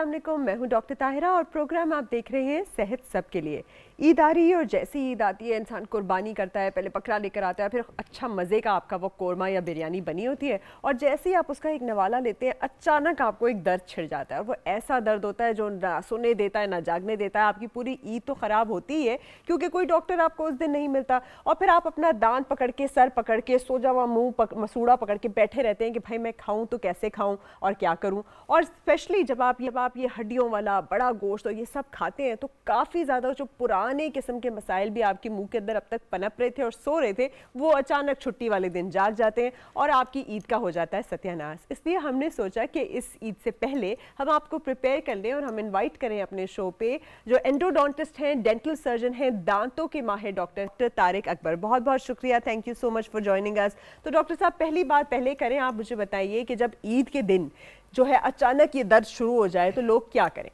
अस्सलाम वालेकुम, मैं हूं डॉक्टर ताहिरा और प्रोग्राम आप देख रहे हैं सेहत सबके लिए। ईद आ रही है और जैसे ही ईद आती है इंसान कुर्बानी करता है, पहले बकरा लेकर आता है, फिर अच्छा मज़े का आपका वो कोरमा या बिरयानी बनी होती है और जैसे ही आप उसका एक नवाला लेते हैं अचानक आपको एक दर्द छिड़ जाता है और वो ऐसा दर्द होता है जो ना सोने देता है ना जागने देता है। आपकी पूरी ईद तो ख़राब होती ही है क्योंकि कोई डॉक्टर आपको उस दिन नहीं मिलता और फिर आप अपना दांत पकड़ के, सर पकड़ के, सोजा हुआ मुँह मसूड़ा पकड़ के बैठे रहते हैं कि भाई मैं खाऊँ तो कैसे खाऊँ और क्या करूँ। और स्पेशली जब आप ये हड्डियों वाला बड़ा गोश्त और ये सब खाते हैं तो काफ़ी ज़्यादा जो पुराने किस्म के मसाइल भी आपके मुंह के अंदर अब तक पनप रहे थे और सो रहे थे वो अचानक छुट्टी वाले दिन जाग जाते हैं और आपकी ईद का हो जाता है सत्यानाश। इसलिए हमने सोचा कि इस ईद से पहले हम आपको प्रिपेयर कर लें और हम इन्वाइट करें अपने शो पे जो एंडोडोंटिस्ट हैं, डेंटल सर्जन हैं, दांतों के माहिर डॉक्टर तारिक अकबर। बहुत बहुत शुक्रिया, thank you so much for joining us. तो डॉक्टर साहब पहली बात पहले करें, आप मुझे बताइए कि जब ईद के दिन जो है अचानक ये दर्द शुरू हो जाए तो लोग क्या करें?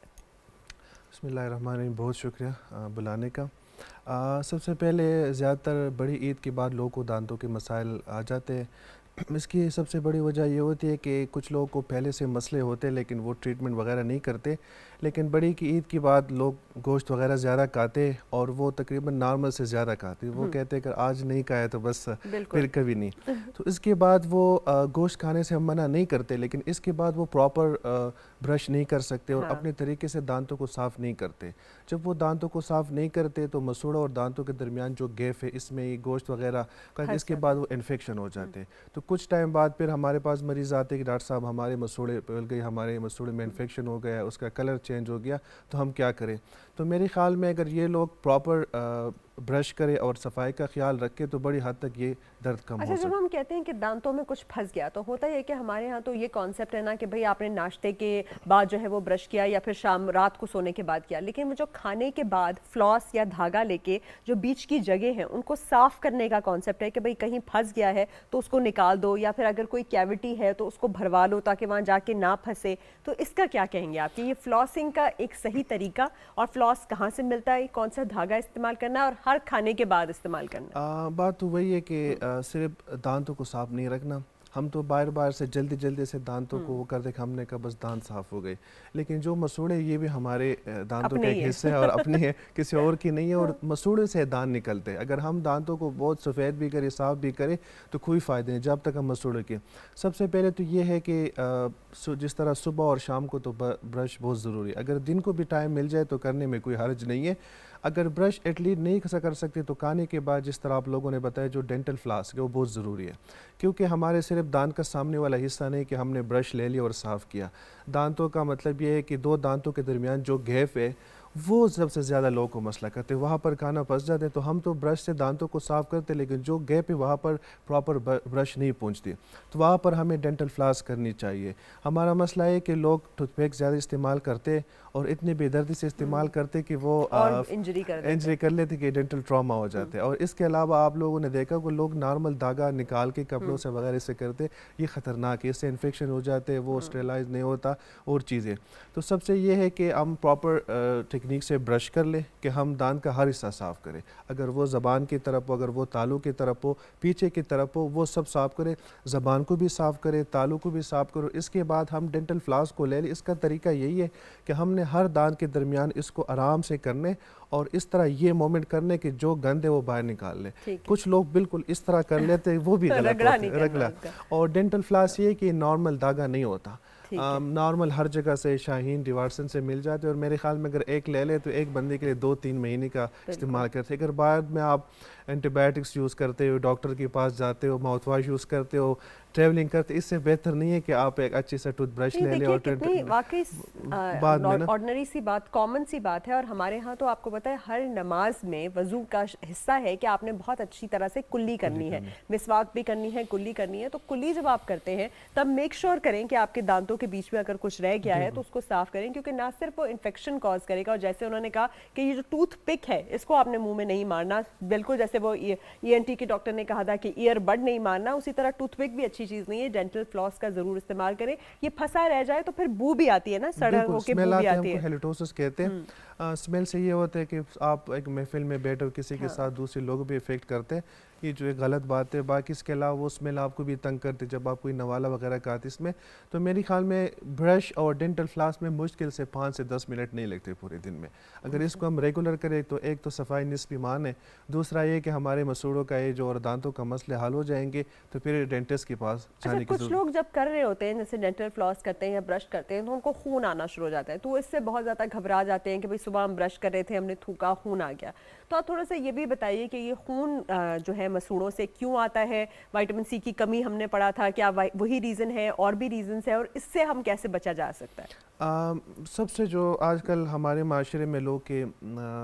बिस्मिल्लाहिर्रहमानिर्रहीम, बहुत शुक्रिया बुलाने का। सबसे पहले ज़्यादातर बड़ी ईद के बाद लोगों को दांतों के मसाइल आ जाते हैं। इसकी सबसे बड़ी वजह ये होती है कि कुछ लोगों को पहले से मसले होते हैं लेकिन वो ट्रीटमेंट वगैरह नहीं करते, लेकिन बड़ी की ईद के बाद लोग गोश्त वगैरह ज़्यादा खाते और वो तकरीबन नॉर्मल से ज़्यादा खाते। वो कहते हैं कि आज नहीं खाया तो बस फिर कभी नहीं। तो इसके बाद वो गोश्त खाने से हम मना नहीं करते, लेकिन इसके बाद वो प्रॉपर ब्रश नहीं कर सकते और अपने तरीके से दांतों को साफ़ नहीं करते। जब वो दांतों को साफ़ नहीं करते तो मसूड़ा और दांतों के दरमियान जो गैप है इसमें गोश्त वगैरह का इसके बाद वो इन्फेक्शन हो जाते हैं। तो कुछ टाइम बाद फिर हमारे पास मरीज़ आते हैं कि डॉक्टर साहब हमारे मसूड़े पल गए, हमारे मसूड़े में इन्फेक्शन हो गया, उसका कलर चेंज हो गया, तो हम क्या करें। तो मेरे ख्याल में अगर ये लोग प्रॉपर ब्रश करें और सफाई का ख्याल रखें तो बड़ी हद तक ये दर्द कम हो सकता है। जब हम कहते हैं कि दांतों में कुछ फंस गया तो होता है कि हमारे यहाँ तो ये कॉन्सेप्ट है ना कि भाई आपने नाश्ते के बाद जो है वो ब्रश किया या फिर शाम रात को सोने के बाद किया, लेकिन वो जो खाने के बाद फ्लॉस या धागा लेके जो बीच की जगह है उनको साफ करने का कॉन्सेप्ट है कि भाई कहीं फंस गया है तो उसको निकाल दो या फिर अगर कोई कैविटी है तो उसको भरवा लो ताकि वहाँ जाके ना फंसे। तो इसका क्या कहेंगे आप कि ये फ्लॉसिंग का एक सही तरीका और फ्लॉस कहाँ से मिलता है, कौन सा धागा इस्तेमाल करना है और हर खाने के बाद इस्तेमाल करना? बात तो वही है कि सिर्फ दांतों को साफ नहीं रखना। हम तो बार बार से जल्दी से दांतों को वो कर दे कि हमने कहा बस दांत साफ हो गए, लेकिन जो मसूड़े ये भी हमारे दांतों का एक हिस्सा है और अपने है, किसी और की नहीं है। और मसूड़े से दांत निकलते हैं। अगर हम दांतों को बहुत सफ़ेद भी करें, साफ भी करें तो कोई फ़ायदा नहीं जब तक हम मसूड़े के। सबसे पहले तो ये है कि जिस तरह सुबह और शाम को तो ब्रश बहुत ज़रूरी है। अगर दिन को भी टाइम मिल जाए तो करने में कोई हर्ज नहीं है। अगर ब्रश एटलीस्ट नहीं कर सकते तो खाने के बाद जिस तरह आप लोगों ने बताया जो डेंटल फ्लास्क है वो बहुत ज़रूरी है, क्योंकि हमारे सिर्फ दांत का सामने वाला हिस्सा नहीं कि हमने ब्रश ले लिया और साफ़ किया। दांतों का मतलब ये है कि दो दांतों के दरमियान जो गैप है वो सबसे ज़्यादा लोगों को मसला करते हैं, वहाँ पर खाना फंस जाते हैं। तो हम तो ब्रश से दांतों को साफ़ करते हैं, लेकिन जो गैप है वहाँ पर प्रॉपर ब्रश नहीं पहुँचती, तो वहाँ पर हमें डेंटल फ्लास करनी चाहिए। हमारा मसला है कि लोग टूथपिक ज़्यादा इस्तेमाल करते और इतनी बेदर्दी से इस्तेमाल करते कि वो इंजरी कर लेते कि डेंटल ट्रॉमा हो जाते हैं। और इसके अलावा आप लोगों ने देखा कि लोग नॉर्मल धागा निकाल के कपड़ों से वगैरह से करते, ये ख़तरनाक है, इससे इन्फेक्शन हो जाते हैं, वो स्टेरलाइज नहीं होता और चीज़ें। तो सबसे ये है कि हम प्रॉपर टेक्निक से ब्रश कर ले कि हम दांत का हर हिस्सा साफ़ करें। अगर वो ज़बान की तरफ हो, अगर वो तालू की तरफ हो, पीछे की तरफ हो, वो सब साफ़ करें। ज़बान को भी साफ़ करें, तालू को भी साफ़ करो। इसके बाद हम डेंटल फ्लास को ले लें। इसका तरीका यही है कि हमने हर दांत के दरमियान इसको आराम से करने और इस तरह ये मोमेंट करने कि जो गंद है वो बाहर निकाल ले। कुछ लोग बिल्कुल इस तरह कर लेते हैं, वो भी गलत होता है, रगड़ा। और डेंटल फ्लास ये कि नॉर्मल धागा नहीं होता, नॉर्मल हर जगह से शाहीन डिवार्सन से मिल जाते हैं। और मेरे ख्याल में अगर एक ले ले तो एक बंदे के लिए 2-3 महीने का इस्तेमाल करते हैं। अगर बाद में आप एंटीबायोटिक्स यूज़ करते हो, डॉक्टर के पास जाते हो, माउथ वाश यूज़ करते हो, ट्रैवलिंग करते, इससे बेहतर नहीं है कि आप एक अच्छी सा टूथब्रश ले लें। और वाकई ऑर्डिनरी सी बात, कॉमन सी बात है। और हमारे यहाँ तो आपको पता है हर नमाज में वजू का हिस्सा है कि आपने बहुत अच्छी तरह से कुल्ली करनी है, मिसवाक भी करनी है, कुल्ली करनी है। तो कुल्ली जब आप करते हैं तब मेक श्योर करें कि आपके दांतों के बीच में अगर कुछ रह गया है तो उसको साफ करें, क्योंकि ना सिर्फ वो इन्फेक्शन कॉज करेगा और जैसे उन्होंने कहा कि ये जो टूथ पिक है इसको आपने मुंह में नहीं मारना, बिल्कुल जैसे वो ENT के डॉक्टर ने कहा था कि ईयरबड नहीं मारना, उसी तरह टूथपिक भी अच्छी चीज नहीं है। डेंटल फ्लॉस का जरूर इस्तेमाल करें। ये फंसा रह जाए तो फिर बू भी आती है ना, सड़क होके बू भी आती है, हेलिटोसिस कहते हैं। स्मेल से ये होता है कि आप एक महफिल में बैठे हो, किसी के साथ दूसरे लोग भी इफेक्ट करते हैं, ये जो एक गलत बात है। बाकी इसके अलावा वो स्मेल आपको भी तंग करती है जब आप कोई नवाला वगैरह खाते इसमें। तो मेरे ख्याल में ब्रश और डेंटल फ्लास में मुश्किल से 5 से 10 मिनट नहीं लगते पूरे दिन में। अगर इसको हम रेगुलर करें तो एक तो सफाई निस्फ ईमान है, दूसरा ये कि हमारे मसूड़ों का ये जो और दांतों का मसले हल हो जाएंगे, तो फिर डेंटिस्ट के पास जाने की कुछ लोग जब कर रहे होते हैं जैसे डेंटल फ्लॉस करते हैं या ब्रश करते हैं तो उनको खून आना शुरू हो जाता है, तो इससे बहुत ज़्यादा घबरा जाते हैं कि भाई सुबह हम ब्रश कर रहे थे, हमने थूका, खून आ गया। तो आप थोड़ा सा ये भी बताइए कि ये खून जो है मसूड़ों से क्यों आता है? विटामिन सी की कमी हमने पढ़ा था, क्या वही रीज़न है और भी रीजंस है, और इससे हम कैसे बचा जा सकता है? सबसे जो आजकल हमारे माशरे में लोग के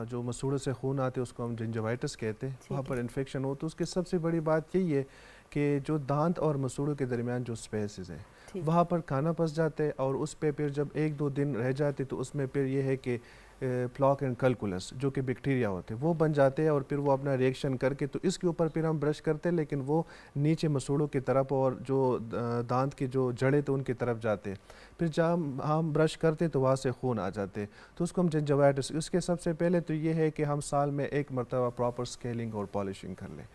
जो मसूड़ों से खून आते हैं उसको हम जिंजवाइटिस कहते हैं, वहाँ पर इन्फेक्शन हो। तो उसकी सबसे बड़ी बात यही है कि जो दांत और मसूड़ों के दरमियान जो स्पेसेस है वहाँ पर खाना फंस जाते हैं, और उस पे फिर जब 1-2 दिन रह जाते तो उसमें फिर ये है कि प्लॉक एंड कल्कुलस जो कि बैक्टीरिया होते हैं वो बन जाते हैं, और फिर वो अपना रिएक्शन करके तो इसके ऊपर फिर हम ब्रश करते हैं, लेकिन वो नीचे मसूड़ों की तरफ और जो दांत की जो जड़ें तो उनकी तरफ जाते हैं। फिर जब हम ब्रश करते तो वहाँ से खून आ जाते, तो उसको हम जिंजवाइटिस। इसके सबसे पहले तो ये है कि हम साल में 1 मरतबा प्रॉपर स्केलिंग और पॉलिशिंग कर लें।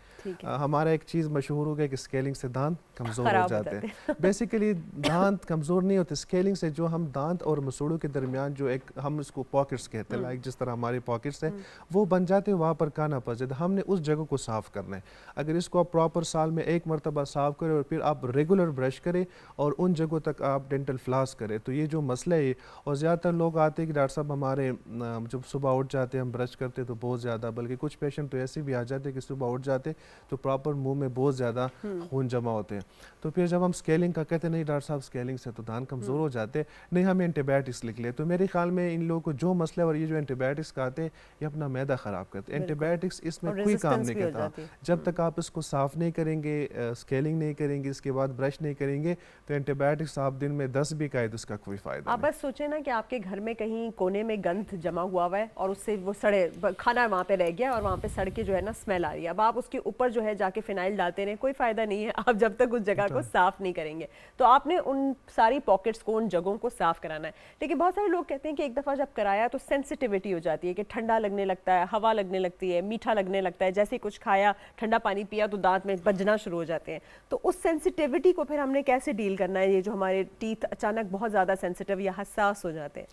हमारा एक चीज़ मशहूर हो गया कि स्केलिंग से दांत कमज़ोर हो जाते हैं। बेसिकली दांत कमज़ोर नहीं होते, स्केलिंग से जो हम दांत और मसूड़ों के दरमियान जो एक हम इसको पॉकेट्स कहते हैं, लाइक जिस तरह हमारी पॉकेट्स हैं वो बन जाते हैं, वहाँ पर खाना फंस जाता है। हमने उस जगह को साफ़ करना है। अगर इसको आप प्रॉपर साल में 1 मरतबा साफ़ करें और फिर आप रेगुलर ब्रश करें और उन जगहों तक आप डेंटल फ्लास करें, तो ये जो मसला है। और ज़्यादातर लोग आते हैं कि डॉक्टर साहब हमारे जब सुबह उठ जाते हैं हम ब्रश करते तो बहुत ज़्यादा, बल्कि कुछ पेशेंट तो ऐसे भी आ जाते हैं कि सुबह उठ जाते तो प्रॉपर मुंह में बहुत ज़्यादा खून जमा होते हैं। तो फिर जब हम स्केलिंग का कहते हैं नहीं डॉक्टर साहब स्केलिंग से तो दांत कमज़ोर हो जाते, नहीं हमें एंटीबायोटिक्स लिख ले। तो मेरे ख्याल में इन लोगों को जो मसला है, और ये जो एंटीबायोटिक्स खाते हैं ये अपना मैदा ख़राब करते हैं। एंटीबायोटिक्स इसमें कोई काम नहीं करता। जब तक आप इसको साफ़ नहीं करेंगे, स्केलिंग नहीं करेंगे, इसके बाद ब्रश नहीं करेंगे, तो एंटीबायोटिक्स आप दिन में 10 भी खाए तो उसका कोई फ़ायदा आप बस सोचें ना कि आपके घर में कहीं कोने में गंद जमा हुआ हुआ है और उससे वो सड़े खाना वहाँ पे रह गया और वहाँ पे सड़ के जो है ना स्मेल आ रही है। अब आप उसके ऊपर जो है जाके फिनाइल डालते रहे, कोई फ़ायदा नहीं है आप जब तक उस जगह को साफ़ नहीं करेंगे। तो आपने उन सारी पॉकेट्स को, उन जगहों को साफ़ कराना है। लेकिन बहुत सारे लोग कहते हैं कि एक दफ़ा जब कराया तो सेंसिटिविटी हो जाती है कि ठंडा लगने लगता है, हवा लगने लगती है, मीठा लगने लगता है, जैसे कुछ खाया, ठंडा पानी पिया तो दांत में बजना शुरू हो जाते हैं। तो उस सेंसिटिविटी को फिर हमने कैसे डील करना है, ये जो हमारे टीथ अचानक बहुत ज़्यादा सेंसिटिव या हसास हो जाते हैं?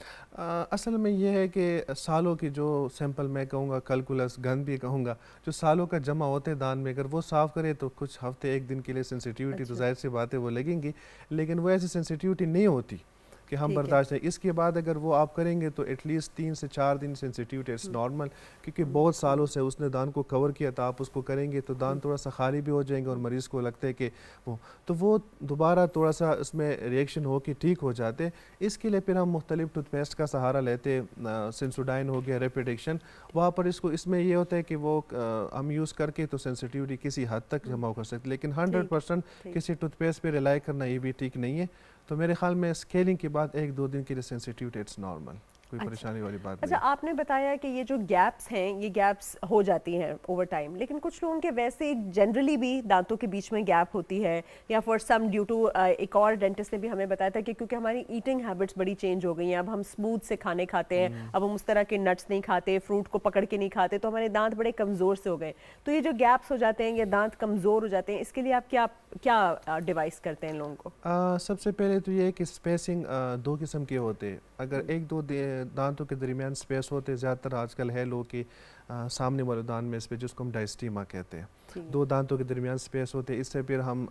असल में ये है कि सालों की जो सैंपल मैं कहूँगा, कैलकुलस गंद भी कहूँगा, जो सालों का जमा होते हैं दांत में, अगर वो साफ़ करे तो कुछ हफ्ते 1 दिन के लिए सेंसिटिविटी तो जाहिर सी बात है वो लगेंगी, लेकिन वो ऐसी सेंसिटिविटी नहीं होती कि हम बर्दाश्त है। इसके बाद अगर वो आप करेंगे तो एटलीस्ट 3 से 4 दिन सेंसिटिविटी इट्स नॉर्मल, क्योंकि बहुत सालों से उसने दांत को कवर किया था। आप उसको करेंगे तो दांत थोड़ा सा खाली भी हो जाएंगे और मरीज़ को लगता है कि वो दोबारा थोड़ा सा उसमें रिएक्शन हो के ठीक हो जाते। इसके लिए फिर हम मुख्तलिफ टूथपेस्ट का सहारा लेते, सेंसोडाइन हो गया, रैपिड एक्शन, वहाँ पर इसमें ये होता है कि वो हम यूज़ करके तो सेंसिटिविटी किसी हद तक जमा कर सकते, लेकिन 100% किसी टूथपेस्ट पर रिलाई करना ये भी ठीक नहीं है। तो मेरे ख्याल में स्केलिंग के बाद 1-2 दिन के लिए सेंसिटिविटी इट्स नॉर्मल, कोई परेशानी वाली बात नहीं। अच्छा, आपने बताया कि ये जो गैप्स हैं ये गैप्स हो जाती हैं ओवर टाइम, लेकिन कुछ लोगों के वैसे जनरली भी दांतों के बीच में गैप होती है, या फॉर सम ड्यू टू एक और डेंटिस्ट ने भी हमें बताया था कि क्योंकि हमारी ईटिंग हैबिट्स बड़ी चेंज हो गई हैं, अब हम स्मूथ से खाने खाते हैं, अब हम उस तरह के नट्स नहीं खाते, फ्रूट को पकड़ के नहीं खाते, तो हमारे दांत बड़े कमज़ोर से हो गए। तो ये जो गैप्स हो जाते हैं या दांत कमज़ोर हो जाते हैं, इसके लिए आप क्या डिवाइस करते हैं लोगों को? सबसे पहले तो ये है कि स्पेसिंग 2 किस्म के होते हैं। अगर 1-2 दांतों के दरमियान स्पेस होते, ज़्यादातर आजकल है लोग कि सामने वाले दांत में स्पेस, जिसको हम डायस्टीमा कहते हैं, 2 दांतों के दरमियान स्पेस होते। इससे फिर हम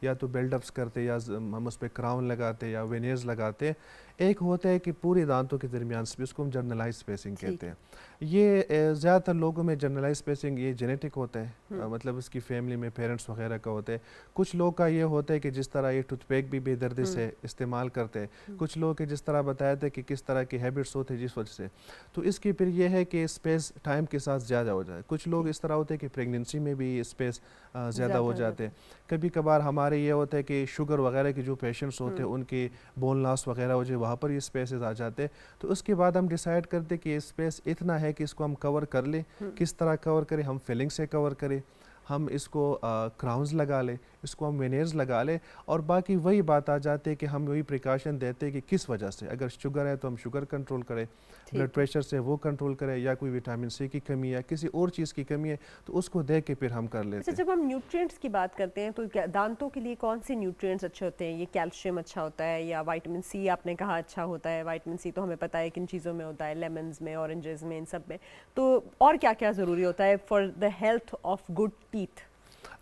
या तो बिल्डअप्स करते या हम उस पर क्राउन लगाते या वेनियर्स लगाते। एक होता है कि पूरे दांतों के दरमियान स्पेस को हम जर्नलाइज स्पेसिंग कहते हैं। ये ज़्यादातर लोगों में जर्नलाइज स्पेसिंग ये जेनेटिक होता है, मतलब इसकी फैमिली में पेरेंट्स वगैरह का होता है। कुछ लोग का ये होता है कि जिस तरह ये टूथपेक भी बेदर्दी से इस्तेमाल करते हैं, कुछ लोग के जिस तरह बताया था कि किस तरह की हैबिट्स होते हैं जिस वजह से, तो इसकी फिर ये है कि स्पेस टाइम के साथ ज़्यादा हो जाए। कुछ लोग इस तरह होते हैं कि प्रेगनेंसी में भी स्पेस ज़्यादा हो जाते हैं। कभी कभार हमारे ये होता है कि शुगर वगैरह के जो पेशेंट्स होते हैं उनके बोन लॉस वगैरह हो जाए, वहाँ पर ये स्पेसेस आ जाते हैं। तो उसके बाद हम डिसाइड करते कि स्पेस इतना है कि इसको हम कवर कर लें। किस तरह कवर करें? हम फिलिंग से कवर करें, हम इसको क्राउन्स लगा लें, इसको हम वेनेयर्स लगा लें, और बाकी वही बात आ जाती है कि हम वही प्रिकॉशन देते हैं कि किस वजह से, अगर शुगर है तो हम शुगर कंट्रोल करें, ब्लड प्रेशर से वो कंट्रोल करें, या कोई विटामिन सी की कमी है, किसी और चीज़ की कमी है, तो उसको देख के फिर हम कर लेते अच्छा, हैं। जब हम न्यूट्रिएंट्स की बात करते हैं तो दांतों के लिए कौन से न्यूट्रिएंट्स अच्छे होते हैं? ये कैल्शियम अच्छा होता है या विटामिन सी आपने कहा अच्छा होता है? विटामिन सी तो हमें पता है किन चीज़ों में होता है, लेमन्स में, ऑरेंजेस में, इन सब में। तो और क्या क्या ज़रूरी होता है for the health of good teeth?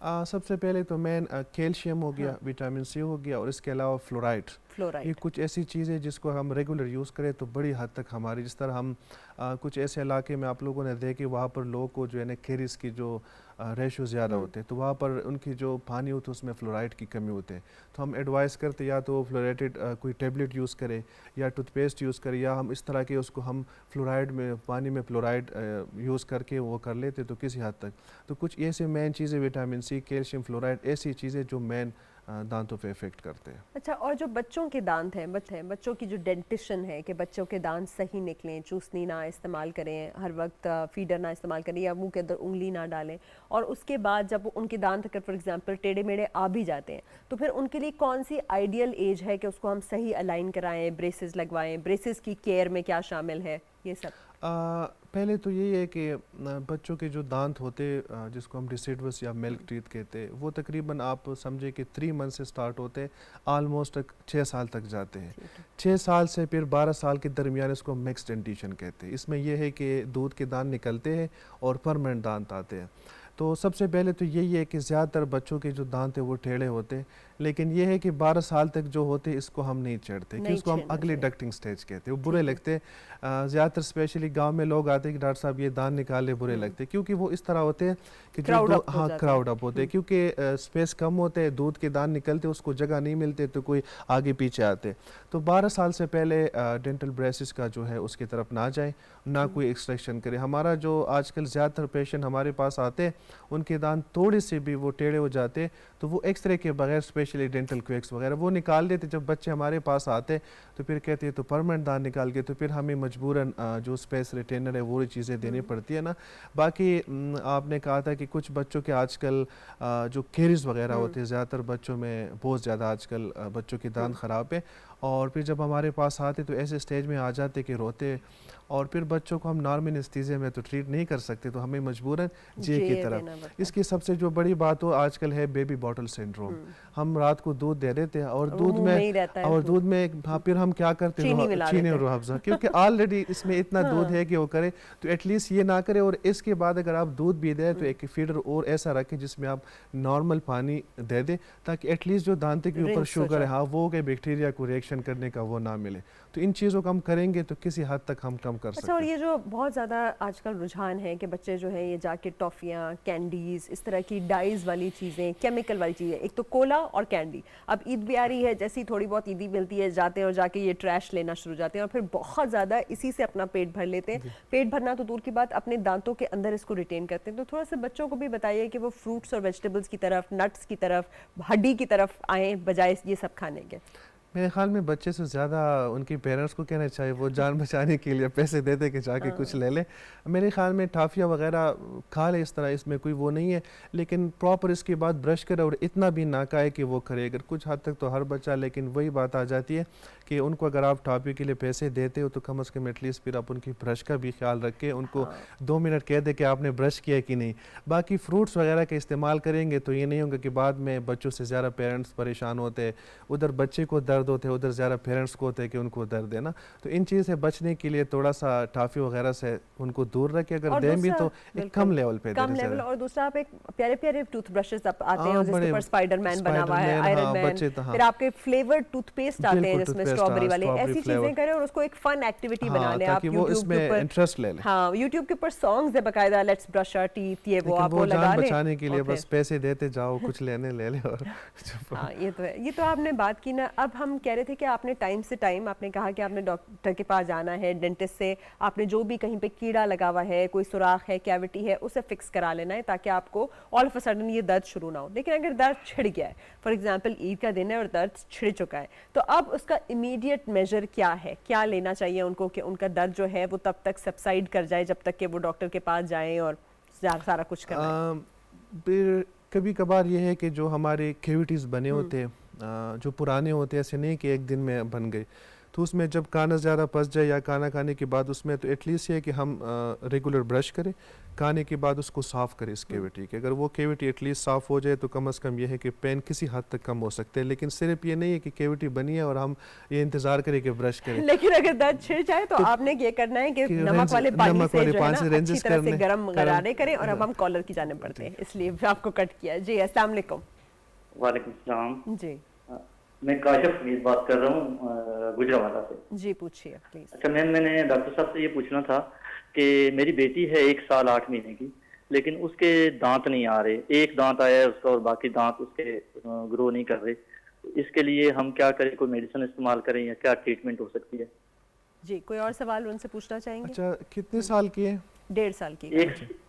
सबसे पहले तो मेन कैल्शियम हो गया, हाँ, विटामिन सी हो गया, और इसके अलावा फ्लोराइड। ये फ्लोराइड। कुछ ऐसी चीज़ें जिसको हम रेगुलर यूज़ करें तो बड़ी हद तक हमारी, जिस तरह हम कुछ ऐसे इलाके में आप लोगों ने देखे वहाँ पर लोगों को जो है ना कैरीज की जो रेशो ज़्यादा होते हैं, तो वहाँ पर उनकी जो पानी होता है उसमें फ्लोराइड की कमी होती है। तो हम एडवाइस करते या तो फ्लोराइडेड कोई टेबलेट यूज़ करें, या टूथपेस्ट यूज़ करें, या हम इस तरह के उसको हम फ्लोराइड में, पानी में फ्लोराइड यूज़ करके वो कर लेते तो किसी हद तक। तो कुछ ऐसे मेन चीज़ें, विटामिन सी, कैल्शियम, फ्लोराइड, ऐसी चीज़ें जो मेन दांतों पे इफेक्ट करते हैं। अच्छा, और जो बच्चों के दांत हैं, बच्चों की जो डेंटिशन है कि बच्चों के दांत सही निकलें, चूसनी ना इस्तेमाल करें, हर वक्त फीडर ना इस्तेमाल करें या मुंह के अंदर उंगली ना डालें, और उसके बाद जब उनके दांत अगर फॉर एग्जांपल टेढ़े मेढ़े आ भी जाते हैं तो फिर उनके लिए कौन सी आइडियल एज है कि उसको हम सही अलाइन कराएं, ब्रेसेस लगवाएं? ब्रेसेस की केयर में क्या शामिल है ये सब? पहले तो यही है कि बच्चों के जो दांत होते जिसको हम डिसिडवस या मिल्क टीथ कहते हैं, वो तकरीबन आप समझे कि 3 मंथ से स्टार्ट होते हैं, आलमोस्ट 6 साल तक जाते हैं। 6 साल से फिर 12 साल के दरमियान इसको मिक्स्ड डेंटिशन कहते हैं। इसमें यह है कि दूध के दांत निकलते हैं और परमानेंट दांत आते हैं। तो सबसे पहले तो यही है कि ज़्यादातर बच्चों के जो दांत हैं वो टेढ़े होते हैं, लेकिन ये है कि 12 साल तक जो होते हैं इसको हम नहीं छेड़ते, कि इसको हम अगले डक्टिंग स्टेज कहते हैं। वो बुरे लगते हैं, ज़्यादातर स्पेशली गांव में लोग आते हैं कि डॉक्टर साहब ये दांत निकालने बुरे लगते हैं, क्योंकि वो इस तरह होते हैं कि जो हाँ क्राउड अप होते हैं, क्योंकि स्पेस कम होते हैं, दूध के दांत निकलते उसको जगह नहीं मिलते, तो कोई आगे पीछे आते। तो 12 साल से पहले डेंटल ब्रेसिस का जो है उसकी तरफ ना जाए, ना कोई एक्सट्रैक्शन करे। हमारा जो आजकल ज़्यादातर पेशेंट हमारे पास आते हैं उनके दांत थोड़े से भी वो टेढ़े हो जाते, तो वो एक्सरे के बगैर, स्पेशली डेंटल क्वेक्स वगैरह वो निकाल देते। जब बच्चे हमारे पास आते तो फिर कहते हैं तो परमानेंट दांत निकाल के, तो फिर हमें मजबूरन जो स्पेस रिटेनर है वो चीज़ें देनी पड़ती है ना। बाकी आपने कहा था कि कुछ बच्चों के आजकल जो कैरीज वगैरह होते हैं, ज़्यादातर बच्चों में बहुत ज़्यादा आजकल बच्चों के दांत ख़राब है, और फिर जब हमारे पास आते तो ऐसे स्टेज में आ जाते कि रोते, और फिर बच्चों को हम नॉर्मल एनेस्थीसिया में तो ट्रीट नहीं कर सकते, तो हमें मजबूरन जे की तरफ। इसकी सबसे जो बड़ी बात हो आजकल है बेबी बॉटल सिंड्रोम। हम रात को दूध दे देते हैं और दूध में हाँ, फिर हम क्या करते हैं, चीनी और रूह अफ़ज़ा, क्योंकि ऑलरेडी इसमें इतना दूध है कि वो करे, तो एटलीस्ट ये ना करे। और इसके बाद अगर आप दूध भी दें तो एक फीडर और ऐसा रखें जिसमें आप नॉर्मल पानी दे दें, ताकि एटलीस्ट जो दांत के ऊपर शुगर है, हाँ, वो के बैक्टीरिया को रिएक्शन करने का वो ना मिले। तो इन चीज़ों को हम करेंगे तो किसी हद तक हम कम कर सकते हैं। और ये जो बहुत ज़्यादा आजकल रुझान है कि बच्चे जो है ये जाके टॉफ़ियाँ, कैंडीज़, इस तरह की डाइज़ वाली चीज़ें, केमिकल वाली चीज़ें, एक तो कोला और कैंडी। अब ईद भी आ रही है, जैसी थोड़ी बहुत ईदी मिलती है जाते हैं और जाके ये ट्रैश लेना शुरू जाते हैं और फिर बहुत ज़्यादा इसी से अपना पेट भर लेते हैं। पेट भरना तो दूर की बात, अपने दांतों के अंदर इसको रिटेन करते हैं। तो थोड़ा सा बच्चों को भी बताइए कि वो फ्रूट्स और वेजिटेबल्स की तरफ, नट्स की तरफ, हड्डी की तरफ आएँ बजाय ये सब खाने के। मेरे ख्याल में बच्चे से ज़्यादा उनके पेरेंट्स को कहना चाहिए, वो जान बचाने के लिए पैसे दे दे के जाके कुछ ले ले। मेरे ख्याल में टाफिया वगैरह खा ले इस तरह, इसमें कोई वो नहीं है, लेकिन प्रॉपर इसके बाद ब्रश करे और इतना भी ना खाए कि वो करे। अगर कुछ हद तक तो हर बच्चा, लेकिन वही बात आ जाती है कि उनको अगर आप टाफी के लिए पैसे देते हो तो कम अज़ कम एटलीस्ट फिर आप उनकी ब्रश का भी ख्याल रखें, उनको 2 मिनट कह दे कि आपने ब्रश किया कि नहीं। बाकी फ्रूट्स वगैरह का इस्तेमाल करेंगे तो ये नहीं होगा कि बाद में बच्चों से ज़्यादा पेरेंट्स परेशान होते हैं, उधर बच्चे को दर्द होते हैं, उधर ज़्यादा पेरेंट्स को होते हैं कि उनको दर्द है ना। तो इन चीज़ से बचने के लिए थोड़ा सा टाफ़ी वगैरह से उनको दूर रखें, अगर दें भी तो एक कम लेवल पे दें। और दूसरा आप एक प्यारे प्यारे टूथब्रशेस आते हैं जिसके ऊपर स्पाइडरमैन बना हुआ है, आयरन मैन, फिर आपके फ्लेवर्ड टूथपेस्ट आते हैं जिसमें स्ट्रॉबेरी वाले, ऐसी चीजें करें और उसको एक फन एक्टिविटी बना लें आप यूट्यूब के ऊपर, इंटरेस्ट ले लें। हाँ, यूट्यूब के ऊपर सॉन्ग्स है बकायदा, लेट्स ब्रश आवर टीथ, ये वो आप वो लगा लें। बचाने के लिए बस पैसे देते जाओ, कुछ लेने ले ले और हाँ, ये तो है। ये तो आपने बात की ना। अब हम कह रहे थे कि आपने टाइम से टाइम, आपने कहा कि आपने डॉक्टर के पास जाना है, डेंटिस्ट से, आपने जो भी कहीं पे कीड़ा लगा हुआ है, कोई सुराख है, कैविटी है, उसे फिक्स करा लेना है ताकि आपको ऑल ऑफ अ सडन ये दर्द शुरू ना हो। लेकिन अगर दर्द छिड़ गया है, फॉर एग्जांपल ईद का दिन है और दर्द छिड़ चुका है, तो अब उसका इमीडिएट मेजर क्या है, क्या लेना चाहिए उनको कि उनका दर्द जो है वो तब तक सबसाइड कर जाए जब तक कि वो डॉक्टर के पास जाएं और सारा कुछ करें? कभी कभार ये है कि जो हमारे कैविटीज़ बने होते हैं, जो पुराने होते हैं, ऐसे नहीं कि एक दिन में बन गए, तो उसमें जब खाना ज़्यादा पच जाए या खाना खाने के बाद उसमें, तो एटलीस्ट ये है कि हम रेगुलर ब्रश करें, खाने के बाद उसको साफ़ करें इस कैविटी के। अगर वो कैविटी एटलीस्ट साफ़ हो जाए तो कम से कम ये है कि पेन किसी हद तक कम हो सकते हैं। लेकिन सिर्फ ये नहीं है कि कैविटी बनी है और हम ये इंतज़ार करें कि ब्रश करें। लेकिन अगर दर्द छिड़ जाए तो आपने ये करना है कि नमक वाले पानी से जो है ना अच्छी तरह से गर्म गरारे करें। और अब हम कॉलर की जाने पड़ते हैं, इसलिए आपको कट किया। जी अस्सलाम वालेकुम। वालेकुम सलाम जी, मैं काशिफ हमीद बात कर रहा हूँ गुजरावाला से। जी पूछिए प्लीज। अच्छा मैम, मैंने डॉक्टर साहब से ये पूछना था कि मेरी बेटी है 1 साल 8 महीने की, लेकिन उसके दांत नहीं आ रहे। एक दांत आया है उसका और बाकी दांत उसके ग्रो नहीं कर रहे। तो इसके लिए हम क्या करें? कोई मेडिसिन इस्तेमाल करें या क्या ट्रीटमेंट हो सकती है? जी, कोई और सवाल उनसे पूछना चाहेंगे? अच्छा, कितने साल की है? 1.5 साल की।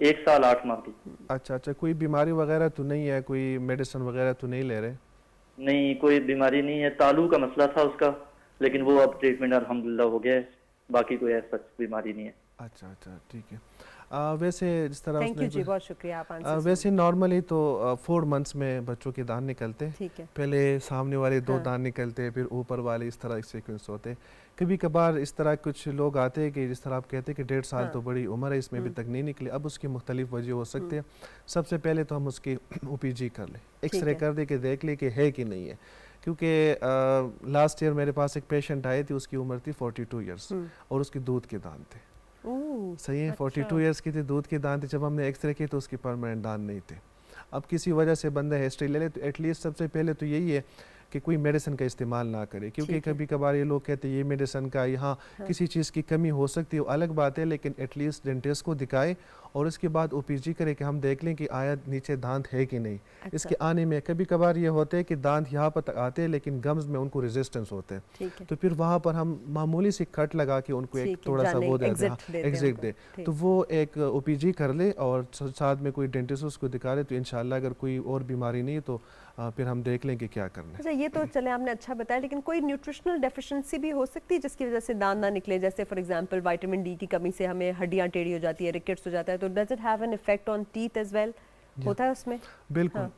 एक साल 8 माह की। अच्छा, कोई बीमारी वगैरह तो नहीं है? कोई मेडिसिन वगैरह तो नहीं ले रहे? नहीं, कोई बीमारी नहीं है। तालू का मसला था उसका, लेकिन वो अब ट्रीटमेंट अल्हम्दुलिल्लाह हो गया है। बाकी कोई ऐसा बीमारी नहीं है। अच्छा, ठीक है। वैसे जिस तरह थैंक यू जी, बहुत शुक्रिया आप आंसर। वैसे नॉर्मली तो 4 मंथ्स में बच्चों के दांत निकलते हैं। ठीक है। पहले सामने वाले 2 हाँ। दांत निकलते हैं, फिर ऊपर वाले, इस तरह सीक्वेंस होते हैं। कभी कभार इस तरह कुछ लोग आते हैं कि जिस तरह आप कहते हैं कि 1.5 साल हाँ। तो बड़ी उम्र है, इसमें अभी तक नहीं निकले। अब उसकी मुख्तलिफ वजह हो सकती है। सबसे पहले तो हम उसकी OPG कर लें, एक्सरे कर दे के देख ले कि है कि नहीं है। क्योंकि लास्ट ईयर मेरे पास एक पेशेंट आए थे, उसकी उम्र थी 42 ईयर्स और उसकी दूध के दांत थे। सही है, 42 ईयर्स की थी, दूध के दांत थे। जब हमने एक्सरे किए तो उसकी परमानेंट दांत नहीं थे। अब किसी वजह से बंदा हिस्ट्री ले ले तो एटलीस्ट सबसे पहले तो यही है कि कोई मेडिसिन का इस्तेमाल ना करे। क्योंकि कभी कभार ये लोग कहते हैं ये मेडिसिन का यहाँ किसी चीज़ की कमी हो सकती है, अलग बात है, लेकिन एटलीस्ट डेंटिस्ट को दिखाए और उसके बाद OPG करे कि हम देख लें कि आया नीचे दांत है कि नहीं। अच्छा। इसके आने में कभी कभार ये होते हैं कि दांत यहाँ पर तक आते हैं लेकिन गम्स में उनको रेजिस्टेंस होते हैं, तो फिर वहाँ पर हम मामूली सी कट लगा के उनको एक थोड़ा सा वो एग्जिट दे, तो वो एक OPG कर ले और साथ में कोई डेंटिस्ट उसको दिखा ले, तो इंशाल्लाह अगर कोई और बीमारी नहीं है तो फिर हम देख लें कि क्या करना है। अच्छा, ये तो चले आपने अच्छा बताया, लेकिन कोई न्यूट्रिशनल डेफिशिएंसी भी हो सकती है जिसकी वजह से दांत ना निकले? जैसे फॉर एग्जांपल विटामिन डी की कमी से हमें हड्डियां टेढ़ी हो जाती है, रिकेट्स हो जाता है, तो does it have an effect on teeth as well? होता है उसमें? बिल्कुल।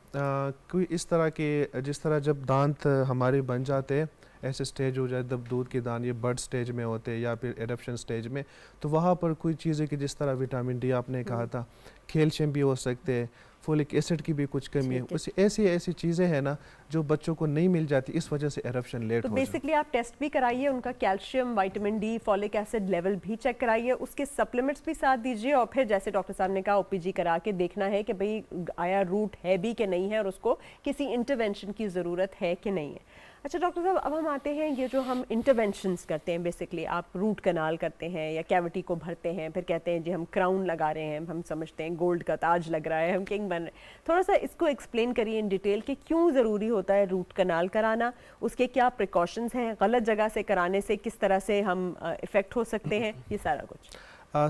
कोई इस तरह के, जिस तरह जब दांत हमारे बन जाते हैं, ऐसे स्टेज हो जाए जब दूध के दांत ये बर्ड स्टेज में होते हैं या फिर एडप्शन स्टेज में, तो वहाँ पर कोई चीज़ें कि जिस तरह विटामिन डी आपने कहा था, कैल्शियम भी हो सकते हैं, फोलिक एसिड की भी कुछ कमी है, उस ऐसी चीज़ें हैं ना जो बच्चों को नहीं मिल जाती, इस वजह से एरप्शन लेट हो जाता है। तो बेसिकली आप टेस्ट भी कराइए, उनका calcium, vitamin D, folic acid level भी चेक कराइए, उसके सप्लीमेंट्स भी साथ दीजिए और फिर जैसे डॉक्टर साहब ने कहा OPG करा के देखना है कि भाई आया रूट है भी कि नहीं है और उसको किसी इंटरवेंशन की ज़रूरत है कि नहीं है। अच्छा डॉक्टर साहब, अब हम आते हैं ये जो हम इंटरवेंशंस करते हैं, बेसिकली आप रूट कनाल करते हैं या कैविटी को भरते हैं, फिर कहते हैं जी हम क्राउन लगा रहे हैं, हम समझते हैं गोल्ड का ताज लग रहा है, हम किंग बन रहे हैं। थोड़ा सा इसको एक्सप्लेन करिए इन डिटेल कि क्यों ज़रूरी होता है रूट कनाल कराना, उसके क्या प्रिकॉशंस हैं, गलत जगह से कराने से किस तरह से हम इफ़ेक्ट हो सकते हैं, ये सारा कुछ।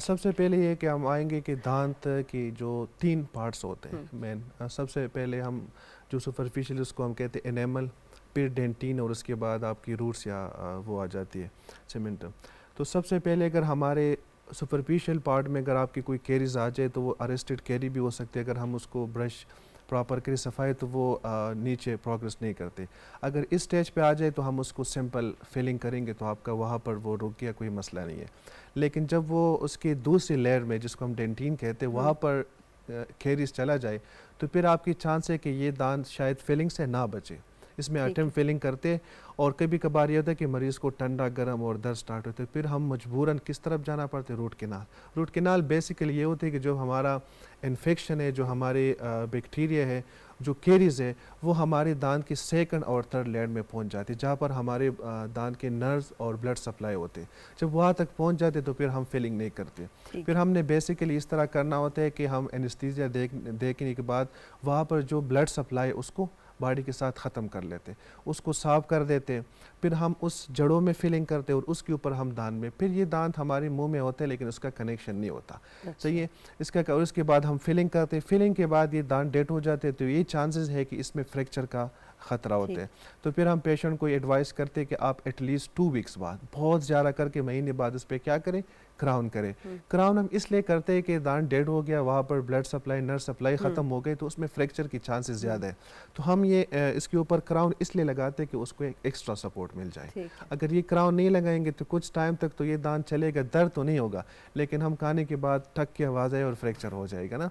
सबसे पहले ये कि हम आएंगे कि दांत की जो 3 पार्ट्स होते हैं मेन। सबसे पहले हम जो सुपरफिशियल उसको हम कहते हैं एनेमल, फिर डेंटिन और उसके बाद आपकी रूट्स या वो आ जाती है सीमेंटम। तो सबसे पहले अगर हमारे सुपरफिशियल पार्ट में अगर आपकी कोई कैरीज आ जाए तो वो अरेस्टेड कैरी भी हो सकती है। अगर हम उसको ब्रश प्रॉपर करें सफाई तो वो नीचे प्रोग्रेस नहीं करते। अगर इस स्टेज पे आ जाए तो हम उसको सिंपल फिलिंग करेंगे तो आपका वहाँ पर वो रुक गया, कोई मसला नहीं है। लेकिन जब वो उसकी दूसरी लेयर में जिसको हम डेंटिन कहते हैं वहाँ पर कैरीज चला जाए तो फिर आपकी चांस है कि ये दांत शायद फिलिंग से ना बचे। इसमें अटेम्प्ट फिलिंग करते और कभी कभार ये होता है कि मरीज़ को ठंडा गर्म और दर्द स्टार्ट होते, फिर हम मजबूरन किस तरफ जाना पड़ता है? Root canal. Root canal basically ये होती है कि जो हमारा इन्फेक्शन है, जो हमारे बैक्टीरिया है, जो कैरीज है, वो हमारे दांत की 2nd और 3rd लेयर में पहुंच जाती है, जहाँ पर हमारे दांत के नर्व्स और ब्लड सप्लाई होते हैं। जब वहाँ तक पहुँच जाते तो फिर हम फिलिंग नहीं करते। फिर हमने बेसिकली इस तरह करना होता है कि हम एनेस्थीसिया देखने के बाद वहाँ पर जो ब्लड सप्लाई उसको बॉडी के साथ ख़त्म कर लेते, उसको साफ कर देते, फिर हम उस जड़ों में फिलिंग करते और उसके ऊपर हम दांत में, फिर ये दांत हमारे मुंह में होते हैं लेकिन उसका कनेक्शन नहीं होता। सही है, इसका उसके बाद हम फिलिंग करते, फिलिंग के बाद ये दांत डेड हो जाते तो ये चांसेस है कि इसमें फ्रैक्चर का ख़तरा होता है। तो फिर हम पेशेंट को एडवाइस करते हैं कि आप एटलीस्ट 2 वीक्स बाद, बहुत ज़्यादा करके महीने बाद इस पर क्या करें, क्राउन करें। क्राउन हम इसलिए करते हैं कि दांत डेड हो गया, वहाँ पर ब्लड सप्लाई, नर्व सप्लाई ख़त्म हो गई, तो उसमें फ्रैक्चर की चांसेस ज़्यादा है। तो हम ये इसके ऊपर क्राउन इसलिए लगाते हैं कि उसको एक एक्स्ट्रा सपोर्ट मिल जाए। अगर ये क्राउन नहीं लगाएंगे तो कुछ टाइम तक तो ये दांत चलेगा, दर्द तो नहीं होगा, लेकिन हम खाने के बाद ठक की आवाज़ आए और फ्रैक्चर हो जाएगा ना।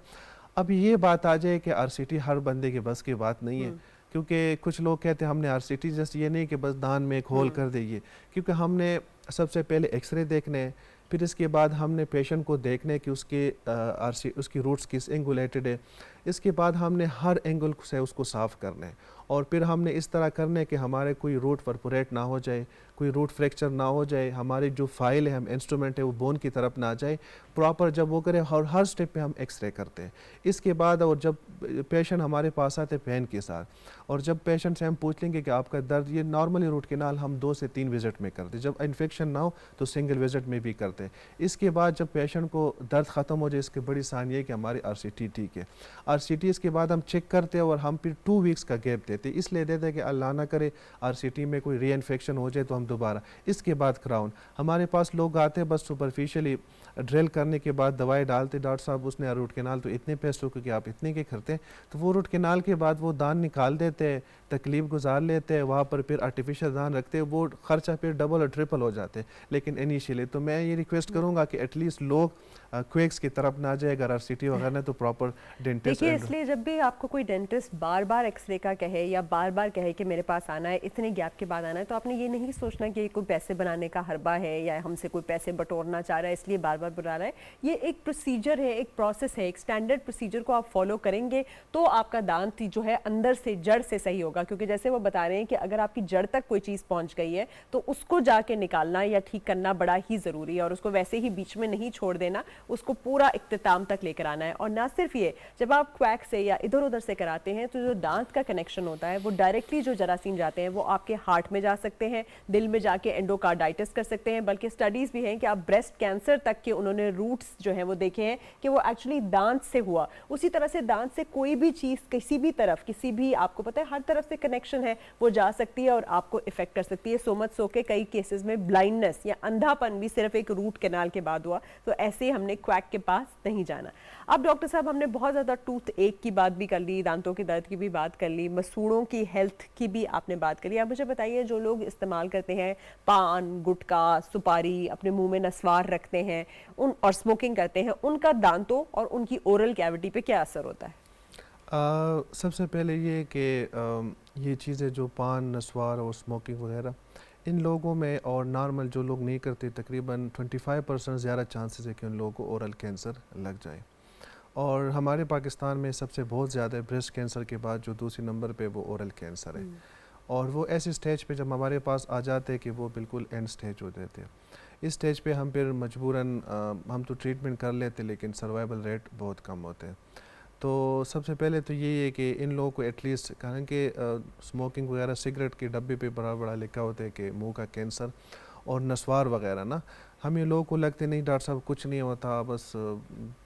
अब ये बात आ जाए कि आरसीटी हर बंदे के बस की बात नहीं है, क्योंकि कुछ लोग कहते हैं हमने आरसीटी जस्ट ये नहीं कि बस दान में एक होल कर देंगे, क्योंकि हमने सबसे पहले एक्सरे देखने हैं, फिर इसके बाद हमने पेशेंट को देखने कि उसकी रूट्स किस एंगुलेटेड है, इसके बाद हमने हर एंगल से उसको साफ़ करना है, और फिर हमने इस तरह करना है कि हमारे कोई रूट परपोरेट ना हो जाए, कोई रूट फ्रैक्चर ना हो जाए, हमारी जो फाइल है, हम इंस्ट्रूमेंट है, वो बोन की तरफ ना जाए, प्रॉपर जब वो करें, और हर स्टेप पे हम एक्सरे करते हैं। इसके बाद और जब पेशेंट हमारे पास आते पेन के साथ, और जब पेशेंट से हम पूछ लेंगे कि आपका दर्द, ये नॉर्मली रूट केनाल हम 2 से 3 विजिट में करते हैं, जब इन्फेक्शन ना हो तो सिंगल विजिट में भी करते हैं। इसके बाद जब पेशेंट को दर्द ख़त्म हो जाए, इसकी बड़ी साइन ये कि हमारी आरसीटी ठीक है। आरसीटी इसके बाद हम चेक करते हैं और हम फिर 2 वीक्स का गैप देते हैं, इसलिए देते हैं कि अल्लाह ना करे आरसीटी में कोई री इन्फेक्शन हो जाए तो हम दोबारा। इसके बाद क्राउन, हमारे पास लोग आते हैं बस सुपरफिशियली ड्रिल करने के बाद दवाई डालते, डॉक्टर साहब उसने रूट केनाल तो इतने पैसों के कि आप इतने के करते हैं, तो वो रूट केनाल के बाद वो दान निकाल देते हैं, तकलीफ गुजार लेते हैं, वहाँ पर फिर आर्टिफिशियल दान रखते हैं, वो खर्चा फिर डबल और ट्रिपल हो जाते हैं। लेकिन इनिशियली तो मैं ये रिक्वेस्ट करूँगा कि एटलीस्ट लोग क्वेक्स की तरफ ना जाए, अगर आरसीटी वगैरह ने तो प्रॉपर डेंटिस्ट। देखिए, इसलिए जब भी आपको कोई डेंटिस्ट बार बार एक्सरे का कहे या बार बार कहे कि मेरे पास आना है, इतने गैप के बाद आना है, तो आपने ये नहीं सोचना कि कोई पैसे बनाने का हरबा है या हमसे कोई पैसे बटोरना चाह रहा है इसलिए बार बार बुला रहा है। ये एक प्रोसीजर है, एक प्रोसेस है, एक स्टैंडर्ड प्रोसीजर को आप फॉलो करेंगे तो आपका दांत जो है अंदर से जड़ से सही होगा। क्योंकि जैसे वो बता रहे हैं कि अगर आपकी जड़ तक कोई चीज़ पहुंच गई है तो उसको जाके निकालना या ठीक करना बड़ा ही ज़रूरी है, और उसको वैसे ही बीच में नहीं छोड़ देना, उसको पूरा इख्तिताम तक लेकर आना है। और ना सिर्फ ये, जब आप क्वैक से या इधर उधर से कराते हैं तो जो दांत का कनेक्शन होता है वो डायरेक्टली जो जरासीम जाते हैं वो आपके हार्ट में जा सकते हैं, दिल में जाके एंडोकार्डाइटिस कर सकते हैं, बल्कि स्टडीज़ भी हैं कि आप ब्रेस्ट कैंसर तक के उन्होंने रूट्स जो हैं वो देखे हैं कि वो एक्चुअली दांत से हुआ। उसी तरह से दांत से कोई भी चीज़ किसी भी तरफ, किसी भी, आपको पता है हर तरफ से कनेक्शन है, वो जा सकती है और आपको इफेक्ट कर सकती है। सो मच सो के कई केसेस में ब्लाइंडनेस या अंधापन भी सिर्फ एक रूट कैनाल के बाद हुआ। तो ऐसे हमने क्वैक के पास नहीं जाना। अब डॉक्टर साहब, हमने बहुत ज़्यादा टूथ एक की बात भी कर ली, दांतों के दर्द की भी बात कर ली, मसूड़ों की हेल्थ की भी आपने बात करी। आप मुझे बताइए, जो लोग इस्तेमाल करते हैं पान, गुटखा, सुपारी, अपने मुंह में नस्वार रखते हैं और स्मोकिंग करते हैं, उनका दांतों और उनकी ओरल कैविटी पे क्या असर होता है? सबसे पहले ये कि ये चीज़ें जो पान, नस्वार और स्मोकिंग वगैरह, इन लोगों में और नॉर्मल जो लोग नहीं करते, तकरीबन 25% ज़्यादा चांसेस है कि उन लोगों को ओरल कैंसर लग जाए। और हमारे पाकिस्तान में सबसे बहुत ज़्यादा ब्रेस्ट कैंसर के बाद जो दूसरे नंबर पे वो ओरल कैंसर है, और वो ऐसे स्टेज पे जब हमारे पास आ जाते हैं कि वो बिल्कुल एंड स्टेज हो जाते हैं। इस स्टेज पे हम फिर मजबूरन हम तो ट्रीटमेंट कर लेते, लेकिन सर्वाइवल रेट बहुत कम होते हैं। तो सबसे पहले तो यही है कि इन लोगों को एटलीस्ट, कारण कि स्मोकिंग वगैरह, सिगरेट के डब्बे पे बड़ा बड़ा लिखा होता है कि मुंह का कैंसर, और नस्वार वगैरह ना, हमें लोगों को लगते नहीं डॉक्टर साहब कुछ नहीं होता, बस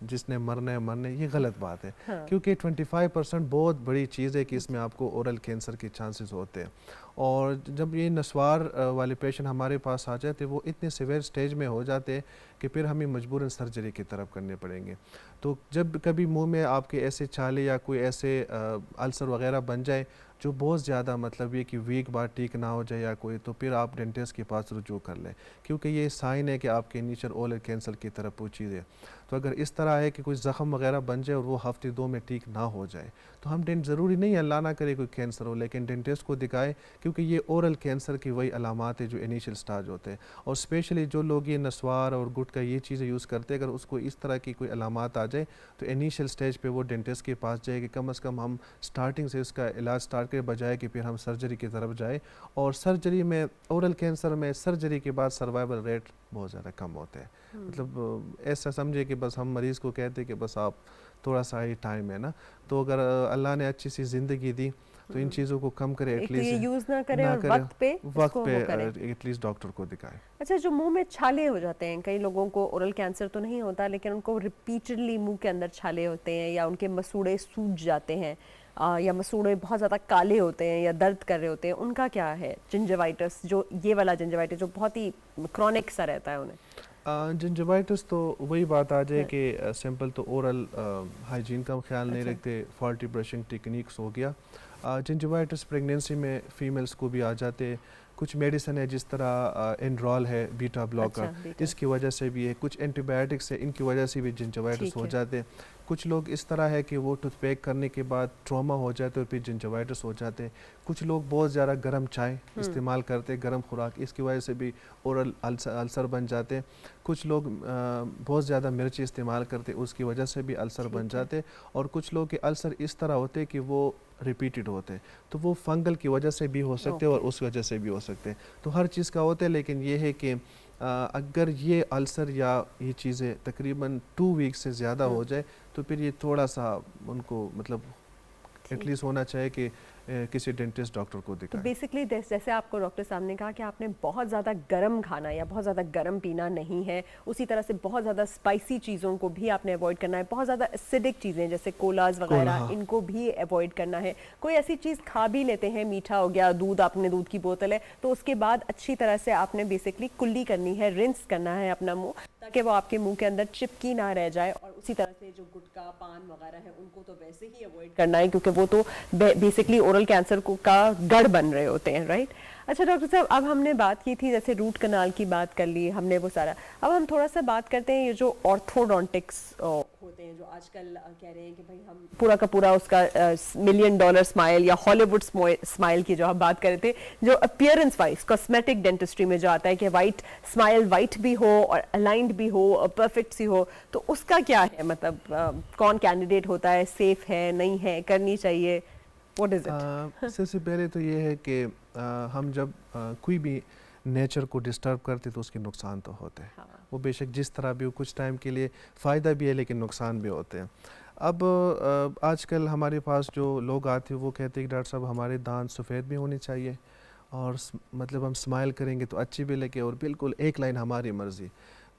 जिसने मरना है मरने, ये गलत बात है। हाँ। क्योंकि 25% बहुत बड़ी चीज़ है कि इसमें आपको ओरल कैंसर के चांसेस होते हैं। और जब ये नस्वार वाले पेशेंट हमारे पास आ जाते हैं, वो इतने सीवियर स्टेज में हो जाते हैं कि फिर हमें मजबूरन सर्जरी की तरफ करने पड़ेंगे। तो जब कभी मुंह में आपके ऐसे छाले या कोई ऐसे अल्सर वगैरह बन जाए जो बहुत ज़्यादा, मतलब ये कि वीक बार ठीक ना हो जाए या कोई, तो फिर आप डेंटिस्ट के पास रुजू कर लें, क्योंकि ये साइन है कि आपके इनिशियल ओरल कैंसर की तरफ वो चीज़ है। तो अगर इस तरह है कि कोई ज़ख़म वगैरह बन जाए और वो हफ्ते 2 में ठीक ना हो जाए, तो हम ज़रूरी नहीं है अल्लाह ना करे कोई कैंसर हो, लेकिन डेंटिस्ट को दिखाए, क्योंकि ये ओरल कैंसर की वही अलामात है जो इनिशियल स्टाज होते हैं। और स्पेशली जो लोग ये नस्वार और गुटखा ये चीज़ें यूज़ करते हैं, अगर उसको इस तरह की कोई अलामात आ जाए तो इनिशियल स्टेज पे वो डेंटिस्ट के पास जाए कि कम से कम हम स्टार्टिंग से उसका इलाज स्टार्ट के बजाय कि फिर हम सर्जरी की तरफ जाए। और सर्जरी में, ओरल कैंसर में सर्जरी के बाद सर्वाइवल रेट बहुत ज़्यादा कम होते हैं। मतलब ऐसा समझे कि बस हम मरीज़ को कहते हैं कि बस आप थोड़ा सा ही टाइम है ना, तो अगर अल्लाह ने अच्छी सी ज़िंदगी दी तो इन चीज़ों को कम करे, एटलीस्ट यूज़ ना करें और वक्त पे एटलीस्ट डॉक्टर को दिखाएं। अच्छा, जो मुंह में छाले हो जाते हैं, कई लोगों को ओरल कैंसर तो नहीं होता, लेकिन उनको रिपीटेडली मुंह के अंदर छाले होते हैं या उनके मसूड़े सूज जाते हैं, या मसूड़े बहुत ज़्यादा काले होते हैं या दर्द कर रहे होते हैं, उनका क्या है? जिंजवाइटिस, जो ये वाला जिंजवाइटिस जो बहुत ही क्रॉनिक सा रहता है उन्हें। जिंजवाइटिस तो वही बात आ जाए कि सिंपल तो ओरल हाइजीन का ख्याल नहीं अच्छा। रखते, फॉल्टी ब्रशिंग टेक्निक्स हो गया। जिंजवाइटिस प्रेगनेंसी में फीमेल्स को भी आ जाते। कुछ मेडिसिन है जिस तरह एंड्रॉल है, बीटा ब्लॉकर, अच्छा, बीटा। इसकी वजह से भी है। कुछ एंटीबायोटिक्स है, इनकी वजह से भी जिंजवाइटिस ठीक हो है। जाते। कुछ लोग इस तरह है कि वो टूथपेक करने के बाद ट्रॉमा हो जाते और फिर जिंजवाइटिस हो जाते। कुछ लोग बहुत ज़्यादा गर्म चाय इस्तेमाल करते, गर्म खुराक, इसकी वजह से भी ओरल अल्सर बन जाते। कुछ लोग बहुत ज़्यादा मिर्ची इस्तेमाल करते, उसकी वजह से भी अल्सर बन जाते। और कुछ लोग के अल्सर इस तरह होते कि वो रिपीटेड होते, तो वो फंगल की वजह से भी हो सकते हैं और उस वजह से भी हो सकते हैं। तो हर चीज़ का होता है, लेकिन ये है कि अगर ये अल्सर या ये चीज़ें तकरीबन 2 वीक से ज़्यादा हो जाए तो फिर ये थोड़ा सा उनको मतलब एटलीस्ट होना चाहिए कि किसी डेंटिस्ट डॉक्टर को तो दिखाएं। बेसिकली जैसे आपको डॉक्टर साहब ने कहा कि आपने बहुत ज़्यादा गर्म खाना या बहुत ज़्यादा गर्म पीना नहीं है, उसी तरह से बहुत ज़्यादा स्पाइसी चीज़ों को भी आपने अवॉइड करना है, बहुत ज़्यादा एसिडिक चीज़ें जैसे कोलाज वगैरह हाँ। इनको भी अवॉइड करना है। कोई ऐसी चीज़ खा भी लेते हैं, मीठा हो गया, दूध, आपने दूध की बोतल है तो उसके बाद अच्छी तरह से आपने बेसिकली कुल्ली करनी है, रिंस करना है अपना मुँह, ताकि वो आपके मुँह के अंदर चिपकी ना रह जाए। और उसी तरह से जो गुटखा, पान वगैरह है उनको तो वैसे ही अवॉइड करना है, क्योंकि वो तो बेसिकली ओरल कैंसर का गढ़ बन रहे होते हैं, राइट। अच्छा डॉक्टर साहब, अब हमने बात की थी जैसे रूट कनाल की बात कर ली हमने, वो सारा। अब हम थोड़ा सा बात करते हैं ये जो ऑर्थोडोंटिक्स होते हैं, जो आजकल कह रहे हैं कि भाई हम पूरा का पूरा उसका $1,000,000 स्माइल या हॉलीवुड स्माइल की जो हम बात कर रहे थे, जो अपीयरेंस वाइज कॉस्मेटिक डेंटिस्ट्री में जो आता है कि वाइट स्माइल वाइट भी हो और अलाइंड भी हो और परफेक्ट सी हो, तो उसका क्या है मतलब कौन कैंडिडेट होता है, सेफ है नहीं है, करनी चाहिए, व्हाट इज इट? सबसे पहले तो ये है कि हम जब कोई भी नेचर को डिस्टर्ब करते तो उसके नुकसान तो होते हैं। हाँ। वो बेशक जिस तरह भी हो, कुछ टाइम के लिए फ़ायदा भी है लेकिन नुकसान भी होते हैं। अब आजकल हमारे पास जो लोग आते हैं वो कहते हैं कि डॉक्टर साहब हमारे दांत सफ़ेद भी होने चाहिए और मतलब हम स्माइल करेंगे तो अच्छी भी लगे और बिल्कुल एक लाइन हमारी मर्ज़ी।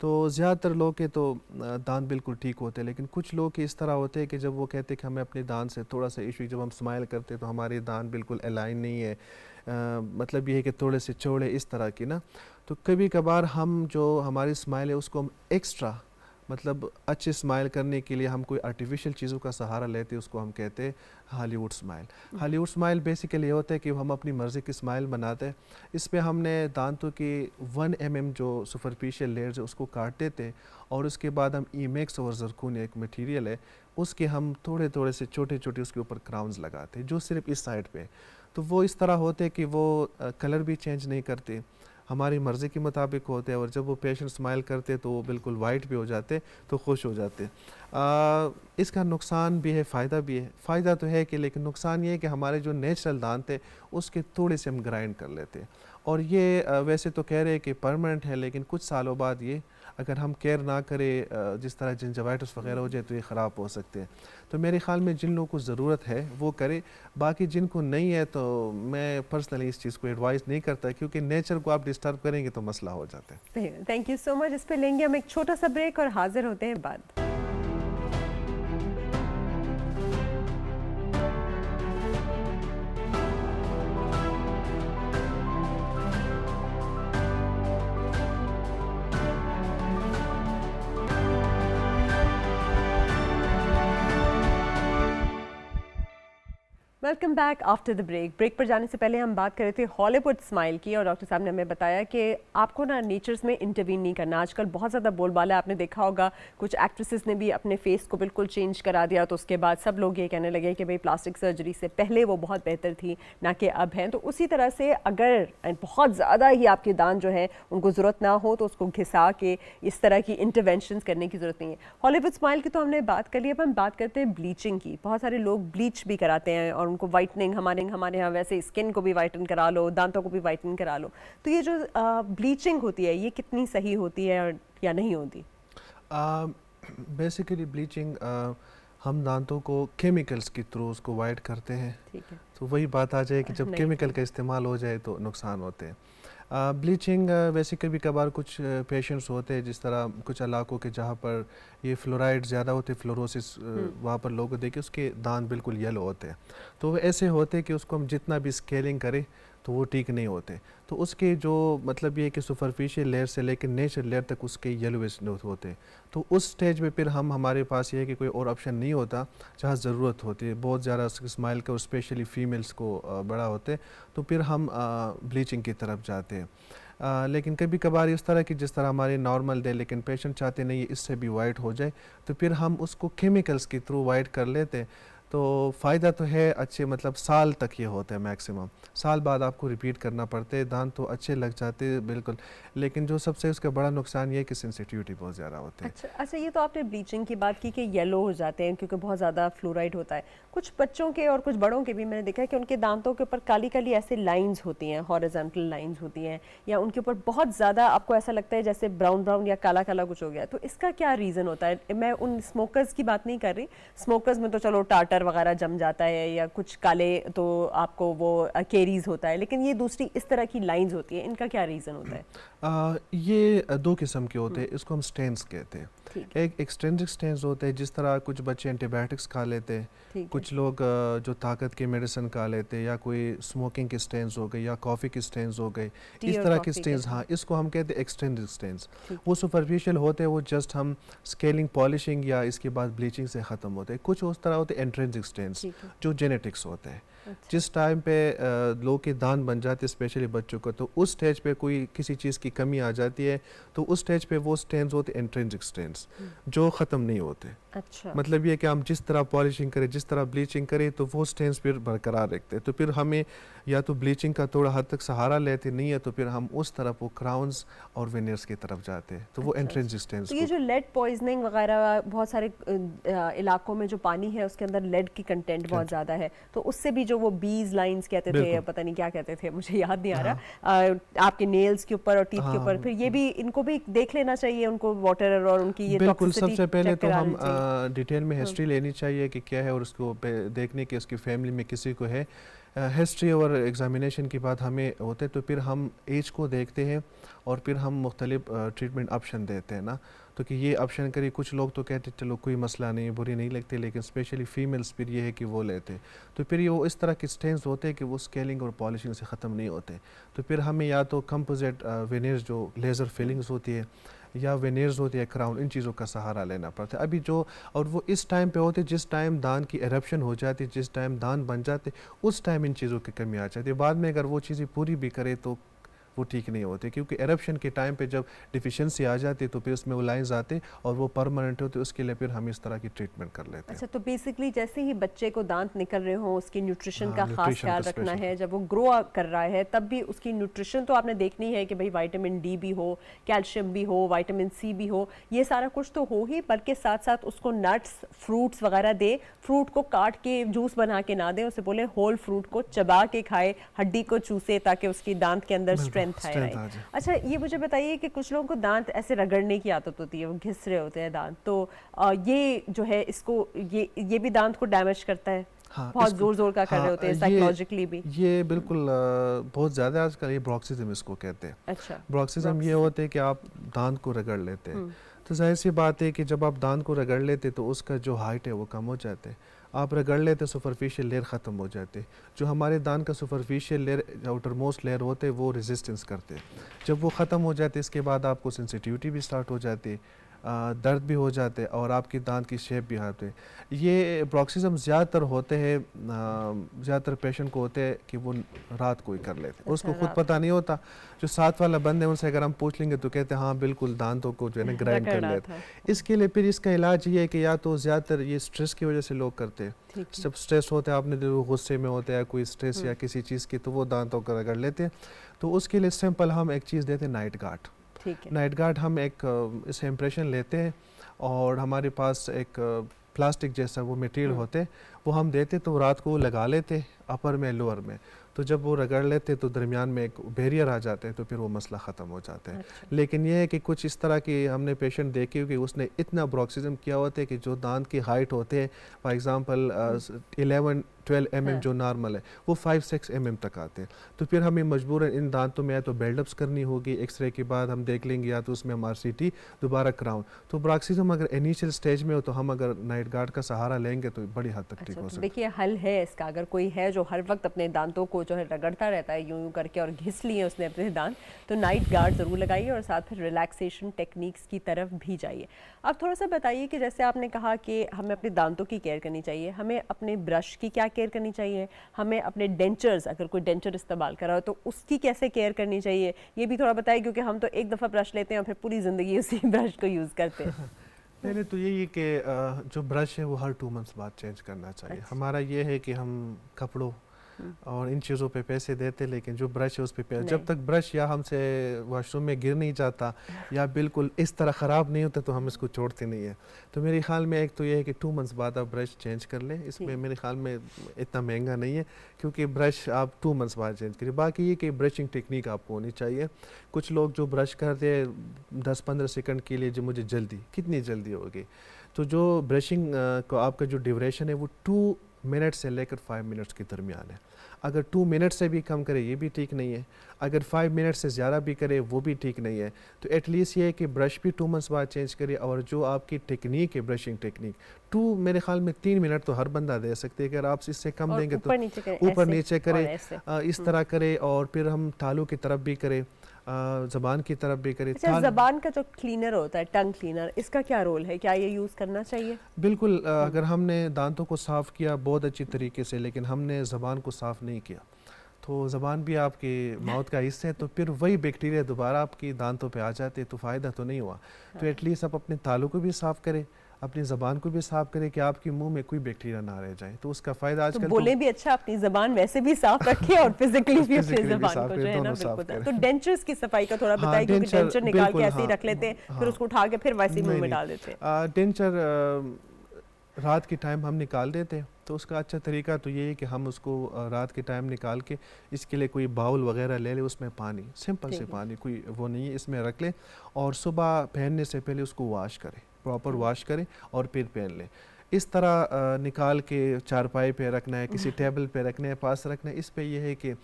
तो ज़्यादातर लोग के तो दांत बिल्कुल ठीक होते हैं, लेकिन कुछ लोग के इस तरह होते हैं कि जब वो कहते हैं कि हमें अपने दांत से थोड़ा सा इशू, जब हम स्माइल करते हैं तो हमारे दांत बिल्कुल अलाइन नहीं है, मतलब ये है कि थोड़े से चौड़े इस तरह की ना। तो कभी कभार हम जो हमारी स्माइल है उसको हम एक्स्ट्रा मतलब अच्छे स्माइल करने के लिए हम कोई आर्टिफिशियल चीज़ों का सहारा लेते हैं, उसको हम कहते हैं Hollywood smile. Hollywood smile basically ये होता है कि हम अपनी मर्ज़ी की स्माइल बनाते हैं। इस पे हमने दांतों की 1 mm जो सुपरफिशियल लेयर्स है उसको काट देते और उसके बाद हम ईमेक्स और ज़रकून एक मटेरियल है उसके हम थोड़े थोड़े से छोटे छोटे उसके ऊपर क्राउन्स लगाते हैं जो सिर्फ इस साइड पे। तो वो इस तरह होते कि वो कलर भी चेंज नहीं करते, हमारी मर्ज़ी के मुताबिक होते हैं और जब वो पेशेंट स्माइल करते तो वो बिल्कुल वाइट भी हो जाते, तो खुश हो जाते। इसका नुकसान भी है, फ़ायदा भी है। फ़ायदा तो है कि लेकिन नुकसान ये है कि हमारे जो नेचुरल दांत है उसके थोड़े से हम ग्राइंड कर लेते हैं और ये वैसे तो कह रहे हैं कि परमानेंट है, लेकिन कुछ सालों बाद ये अगर हम केयर ना करें, जिस तरह जिंजवाइटिस वगैरह हो जाए तो ये ख़राब हो सकते हैं। तो मेरे ख्याल में जिन लोगों को ज़रूरत है वो करे, बाकी जिनको नहीं है तो मैं पर्सनली इस चीज़ को एडवाइस नहीं करता, क्योंकि नेचर को आप डिस्टर्ब करेंगे तो मसला हो जाता है। Thank you so much. इस पे लेंगे हम एक छोटा सा ब्रेक और हाजिर होते हैं बाद। Welcome back after the break. Break पर जाने से पहले हम बात कर रहे थे हॉलीवुड स्माइल की और डॉक्टर साहब ने हमें बताया कि आपको ना नेचर्स में इंटरवीन नहीं करना। आजकल बहुत ज़्यादा बोलबाला, आपने देखा होगा कुछ एक्ट्रेसेस ने भी अपने फेस को बिल्कुल चेंज करा दिया, तो उसके बाद सब लोग ये कहने लगे कि भाई प्लास्टिक सर्जरी से पहले वो बहुत बेहतर थी ना कि अब हैं। तो उसी तरह से अगर बहुत ज़्यादा ही आपके दांत जो हैं उनको ज़रूरत ना हो तो उसको घिसा के इस तरह की इंटरवेंशन करने की ज़रूरत नहीं है। हॉलीवुड स्माइल की तो हमने बात कर ली, अब हम बात करते हैं ब्लीचिंग की। बहुत सारे लोग ब्लीच भी कराते हैं और उनको वाइटनिंग, हमारे यहाँ वैसे स्किन को भी वाइटन करा लो, दांतों को भी वाइटन करा लो। तो ये जो ब्लीचिंग होती है ये कितनी सही होती है या नहीं होती? बेसिकली ब्लीचिंग हम दांतों को केमिकल्स के थ्रू उसको वाइट करते हैं। ठीक है। तो वही बात आ जाए कि जब नहीं केमिकल का इस्तेमाल हो जाए तो नुकसान होते हैं। ब्लीचिंग वैसे कभी कभार कुछ पेशेंट्स होते हैं, जिस तरह कुछ इलाकों के जहाँ पर ये फ्लोराइड ज़्यादा होते, फ्लोरोसिस, वहाँ पर लोगों देखे उसके दांत बिल्कुल येलो होते हैं। तो वो ऐसे होते हैं कि उसको हम जितना भी स्केलिंग करें तो वो ठीक नहीं होते। तो उसके जो मतलब ये कि सुपरफिशियल लेयर से लेकर नेचुरल लेयर तक उसके येलोइश होते हैं। तो उस स्टेज में फिर हमारे पास ये है कि कोई और ऑप्शन नहीं होता जहाँ ज़रूरत होती है, बहुत ज़्यादा स्माइल का और स्पेशली फीमेल्स को बड़ा होते, तो फिर हम ब्लीचिंग की तरफ जाते हैं। लेकिन कभी कभार इस तरह की जिस तरह हमारे नॉर्मल डे, लेकिन पेशेंट चाहते नहीं इससे भी वाइट हो जाए, तो फिर हम उसको केमिकल्स के थ्रू वाइट कर लेते हैं। तो फ़ायदा तो है अच्छे, मतलब साल तक ये होता है मैक्सिमम, साल बाद आपको रिपीट करना पड़ते हैं, दांत तो अच्छे लग जाते हैं बिल्कुल। लेकिन जो सबसे उसका बड़ा नुकसान ये है कि सेंसिटिविटी बहुत ज़्यादा होती है। अच्छा, ये तो आपने ब्लीचिंग की बात की कि येलो हो जाते हैं क्योंकि बहुत ज़्यादा फ्लोराइड होता है। कुछ बच्चों के और कुछ बड़ों के भी मैंने देखा है कि उनके दांतों के ऊपर काली काली ऐसे लाइंस होती हैं, हॉरिजॉन्टल लाइंस होती हैं, या उनके ऊपर बहुत ज़्यादा आपको ऐसा लगता है जैसे ब्राउन ब्राउन या काला काला कुछ हो गया। तो इसका क्या रीज़न होता है? मैं उन स्मोकर्स की बात नहीं कर रही, स्मोकर्स में तो चलो टार्टर वगैरह जम जाता है या कुछ काले तो आपको वो केरीज होता है, लेकिन ये दूसरी इस तरह की लाइंस होती है, इनका क्या रीज़न होता है? ये दो किस्म के होते हैं, इसको हम स्टेन्स कहते हैं। एक एक्सटेंसिव स्टेन्स होते हैं, जिस तरह कुछ बच्चे एंटीबायोटिक्स खा लेते हैं, कुछ लोग जो ताकत की मेडिसिन खा लेते हैं, या कोई स्मोकिंग के स्टेन्स हो गए या कॉफ़ी के स्टेन्स हो गए, इस तरह के स्टेन्स, हाँ, इसको हम कहते हैं एक्सटेंसिव स्टेन्स। वो सुपरफिशियल होते हैं, वो जस्ट हम स्केलिंग, पॉलिशिंग या इसके बाद ब्लीचिंग से ख़त्म होते हैं। कुछ उस तरह होते हैं इंट्रिंसिक स्टेन्स जो जेनेटिक्स होते हैं। जिस टाइम पे लोग के दांत बन जाते हैं स्पेशली बच्चों को, तो उस स्टेज पे कोई किसी चीज़ की कमी आ जाती है, तो उस स्टेज पे वो स्टेन्स होते हैं इंट्रिंसिक स्टेन्स जो ख़त्म नहीं होते। अच्छा, मतलब ये कि हम जिस तरह पॉलिशिंग करें, जिस तरह ब्लीचिंग करें, तो वो स्टेन्स फिर बरकरार रखते हैं। तो फिर हमें या तो ब्लीचिंग का थोड़ा हद तक सहारा लेते, नहीं है तो फिर हम उस तरफ वो क्राउन्स और वेनियर्स की तरफ जाते हैं। तो वो इंट्रिंसिक स्टेन्स। तो ये जो लेड पॉइजनिंग वगैरह, बहुत सारे इलाकों में जो पानी है उसके अंदर लेड की कंटेंट बहुत ज़्यादा है, तो उससे भी जो वो बीज लाइंस कहते थे या पता नहीं क्या कहते थे, मुझे याद नहीं आ रहा, आपके नेल्स के ऊपर और टीथ के ऊपर, फिर ये भी इनको भी देख लेना चाहिए, उनको वाटर और उनकी ये बिल्कुल। सबसे पहले तो हम डिटेल में हिस्ट्री लेनी चाहिए कि क्या है, और उसको देखने की उसकी फैमिली में किसी को है। हिस्ट्री और एग्ज़ामिनेशन की बात हमें होते, तो फिर हम एज को देखते हैं और फिर हम मुख्तलिफ ट्रीटमेंट ऑप्शन देते हैं ना। तो कि ये ऑप्शन करिए, कुछ लोग तो कहते चलो कोई मसला नहीं, बुरी नहीं लगती, लेकिन स्पेशली फीमेल्स फिर ये है कि वो लेते, तो फिर ये वो इस तरह के स्टेन्स होते हैं कि वो स्केलिंग और पॉलिशिंग से ख़त्म नहीं होते। तो फिर हमें या तो कंपोजिट वेनियर्स जो लेज़र फिलिंग्स होती है या वेनियर्स होती है क्राउन, इन चीज़ों का सहारा लेना पड़ता है अभी जो। और वो इस टाइम पे होते जिस टाइम दांत की एरप्शन हो जाती है, जिस टाइम दांत बन जाते, उस टाइम इन चीज़ों की कमी आ जाती है। बाद में अगर वो चीज़ें पूरी भी करे तो वो ठीक नहीं होते, क्योंकि एरप्शन के टाइम पे जब डिफिशिएंसी आ जाती है तो फिर उसमें वो लाइंस आते और वो परमानेंट होते, उसके लिए फिर हम इस तरह की ट्रीटमेंट कर लेते हैं। अच्छा, तो बेसिकली जैसे ही बच्चे को दांत निकल रहे हों उसकी न्यूट्रिशन का खास ख्याल रखना है। जब वो ग्रो कर रहा है तब भी उसकी न्यूट्रिशन तो आपने देखनी है कि भाई विटामिन डी भी हो, कैल्शियम भी हो, विटामिन सी भी हो, ये सारा कुछ तो हो ही, बल्कि साथ साथ उसको नट्स, फ्रूट्स वगैरह दे। फ्रूट को काट के जूस बना के ना दें, उसे बोले होल फ्रूट को चबा के खाए, हड्डी को चूसे, ताकि उसकी दांत के अंदर स्ट्रेंथ आए। अच्छा, ये मुझे बताइए कि कुछ लोगों को दांत ऐसे रगड़ने की आदत होती है, वो घिस रहे होते हैं दांत, तो ये जो है इसको ये भी दांत को डैमेज करता है? हाँ, बहुत जोर जोर का कर रहे होते हैं, साइकोलॉजिकली भी। ये बिल्कुल बहुत ज़्यादा आजकल ये ब्रोक्सिज्म इसको कहते हैं। अच्छा, ब्रोक्सिज्म ये होते हैं कि आप दांत को रगड़ लेते हैं, तो जाहिर सी बात है कि जब आप दांत को रगड़ लेते तो उसका जो हाइट है वो कम हो जाते है। आप रगड़ लेते सुपरफिशियल लेयर ख़त्म हो जाते, जो हमारे दांत का superficial layer, outer most layer होते हैं, वो रेजिस्टेंस करते। जब वो ख़त्म हो जाते इसके बाद आपको सेंसिटिविटी भी स्टार्ट हो जाती, दर्द भी हो जाते और आपकी दांत की शेप भी आते। ये ब्रोक्सिज्म ज़्यादातर होते हैं, ज़्यादातर पेशेंट को होते हैं कि वो रात को ही कर लेते हैं, उसको खुद पता नहीं होता। जो साथ वाला बंद है उनसे अगर हम पूछ लेंगे तो कहते हैं हाँ बिल्कुल दांतों को जो है ना ग्राइंड कर लेते हैं। इसके लिए फिर इसका इलाज ये है कि या तो ज़्यादातर ये स्ट्रेस की वजह से लोग करते हैं, जब स्ट्रेस होता है, आपने जो गुस्से में होता है कोई स्ट्रेस या किसी चीज़ की, तो वो दांतों को रगड़ लेते हैं। तो उसके लिए सिंपल हम एक चीज़ देते हैं, नाइट गार्ड। नाइट गार्ड हम एक इसे इम्प्रेशन लेते हैं और हमारे पास एक प्लास्टिक जैसा वो मटेरियल होते, वो हम देते तो रात को लगा लेते अपर में, लोअर में। तो जब वो रगड़ लेते तो दरमियान में एक बैरियर आ जाते हैं, तो फिर वो मसला ख़त्म हो जाता है। अच्छा। लेकिन ये है कि कुछ इस तरह की हमने पेशेंट देखे कि उसने इतना ब्रोक्सिज्म किया होता है कि जो दांत की हाइट होते हैं, फॉर एग्ज़ाम्पल 12 mm जो नॉर्मल है वो 5-6 mm तक आते हैं। तो फिर हमें मजबूरन इन दांतों में या तो बिल्डअप्स करनी होगी, एक्सरे के बाद हम देख लेंगे, या तो उसमें हम RCT दोबारा कराऊँ। तो ब्रॉक्सिज्म अगर इनिशियल स्टेज में हो तो हम अगर नाइट गार्ड का सहारा लेंगे तो बड़ी हद तक ठीक हो सकता है। देखिए हल है इसका, अगर कोई है जो हर वक्त अपने दांतों को जो है रगड़ता रहता है यूं यूं करके और घिस लिए उसने अपने दांत, तो नाइट गार्ड ज़रूर लगाइए और साथ फिर रिलैक्सेशन टेक्निक्स की तरफ भी जाइए। अब थोड़ा सा बताइए कि जैसे आपने कहा कि हमें अपने दांतों की केयर करनी चाहिए, हमें अपने ब्रश की क्या केयर करनी चाहिए, हमें अपने डेंचर्स, अगर कोई डेंचर इस्तेमाल कर रहा हो तो उसकी कैसे केयर करनी चाहिए, ये भी थोड़ा बताइए, क्योंकि हम तो एक दफ़ा ब्रश लेते हैं और फिर पूरी ज़िंदगी उसी ब्रश को यूज़ करते हैं। पहले तो यही है कि जो ब्रश है वो हर 2 मंथ्स बाद चेंज करना चाहिए। अच्छा। हमारा ये है कि हम कपड़ों और इन चीज़ों पे पैसे देते, लेकिन जो ब्रश है उस पे जब तक ब्रश या हमसे वॉशरूम में गिर नहीं जाता या बिल्कुल इस तरह ख़राब नहीं होता तो हम इसको छोड़ते नहीं है। तो मेरे ख्याल में एक तो ये है कि 2 मंथ्स बाद आप ब्रश चेंज कर लें। इसमें मेरे ख्याल में इतना महंगा नहीं है, क्योंकि ब्रश आप 2 मंथ्स बाद चेंज करिए। बाकी ये कि ब्रशिंग टेक्निक आपको होनी चाहिए। कुछ लोग जो ब्रश करते हैं 10-15 सेकंड के लिए, जो मुझे जल्दी, कितनी जल्दी होगी, तो जो ब्रशिंग को आपका जो ड्यूरेशन है वो 2 मिनट से लेकर 5 मिनट्स के दरमियान है। अगर 2 मिनट से भी कम करे ये भी ठीक नहीं है, अगर 5 मिनट से ज़्यादा भी करे वो भी ठीक नहीं है। तो एटलीस्ट ये है कि ब्रश भी 2 मंथ्स बाद चेंज करिए। और जो आपकी टेक्निक है, ब्रशिंग टेक्निक, 2 मेरे ख्याल में 3 मिनट तो हर बंदा दे सकते हैं। अगर आप इससे कम देंगे तो ऊपर नीचे करें, इस तरह करें। और फिर हम तालू की तरफ भी करें, ज़बान की तरफ भी करें। अच्छा, ज़बान का जो क्लीनर होता है, टंग क्लीनर, इसका क्या रोल है, क्या ये यूज़ करना चाहिए? बिल्कुल, अगर हमने दांतों को साफ़ किया बहुत अच्छी तरीके से, लेकिन हमने ज़बान को साफ़ नहीं किया, तो ज़बान भी आपके माउथ का हिस्सा है, तो फिर वही बैक्टीरिया दोबारा आपकी दांतों पे आ जाते, तो फ़ायदा तो नहीं हुआ। तो एटलीस्ट आप अपने तालू को भी साफ़ करें, अपनी ज़बान को भी साफ़ करें कि आपके मुंह में कोई बैक्टीरिया ना रह जाए। तो उसका फ़ायदा आजकल तो बोले भी अच्छा, अपनी ज़बान वैसे भी साफ रखें और फिजिकली भी अपनी ज़बान को जो है ना बिल्कुल। तो डेंचर्स की सफाई का थोड़ा बताइए, क्योंकि डेंचर निकाल के ऐसे ही रख लेते हैं, फिर उसको उठा के फिर वैसे ही मुंह में डाल देते हैं। डेंचर रात के टाइम हम निकाल देते हैं, तो उसका अच्छा तरीका तो ये है कि हम उसको रात के टाइम निकाल के इसके लिए कोई बाउल वगैरह ले ले, उसमें पानी, सिंपल से पानी, कोई वो नहीं है, इसमें रख ले और सुबह पहनने से पहले उसको वॉश करें, प्रॉपर वॉश करें और फिर पहन लें। इस तरह निकाल के चारपाई पे रखना है, किसी टेबल पे रखना है, पास रखना है। इस पे ये है कि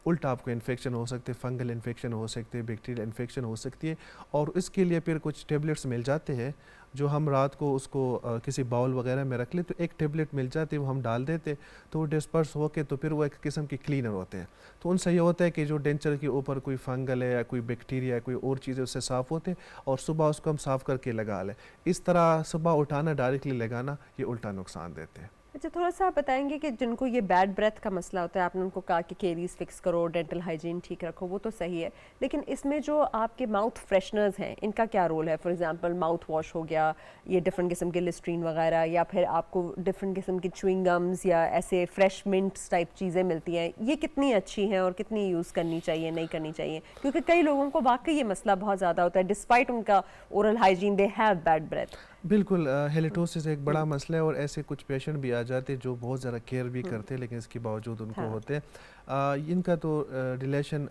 उल्टा आपको इन्फेक्शन हो सकते हैं, फंगल इन्फेक्शन हो सकते हैं, बैक्टीरियल इन्फेक्शन हो सकती है। और इसके लिए फिर कुछ टेबलेट्स मिल जाते हैं जो हम रात को उसको किसी बाउल वगैरह में रख ले, तो एक टेबलेट मिल जाती है, वो हम डाल देते, तो वो डिस्पर्स होके तो फिर वो एक किस्म की क्लीनर होते हैं। तो उनसे ये होता है कि जो डेंचर के ऊपर कोई फंगल है या कोई बैक्टीरिया है, कोई और चीज़ें उससे साफ़ होते हैं, और सुबह उसको हम साफ़ करके लगा लें। इस तरह सुबह उठाना, डायरेक्टली लगाना, ये उल्टा नुकसान देते हैं। अच्छा, थोड़ा सा आप बताएंगे कि जिनको ये बैड ब्रेथ का मसला होता है, आपने उनको कहा कि केरीज फिक्स करो, डेंटल हाइजीन ठीक रखो, वो तो सही है, लेकिन इसमें जो आपके माउथ फ्रेशनर्स हैं, इनका क्या रोल है? फॉर एग्जांपल माउथ वॉश हो गया, ये डिफरेंट किस्म के लिस्ट्रीन वगैरह, या फिर आपको डिफरेंट किस्म की च्युइंग गम्स या ऐसे फ्रेश मिंट्स टाइप चीज़ें मिलती हैं, ये कितनी अच्छी हैं और कितनी यूज़ करनी चाहिए, नहीं करनी चाहिए? क्योंकि कई लोगों को वाकई ये मसला बहुत ज़्यादा होता है, डिस्पाइट उनका oral hygiene, they have bad breath. बिल्कुल, हेलिटोसिस एक बड़ा मसला है, और ऐसे कुछ पेशेंट भी आ जाते हैं जो बहुत ज़्यादा केयर भी करते हैं, लेकिन इसके बावजूद उनको होते हैं। इनका तो रिलेशन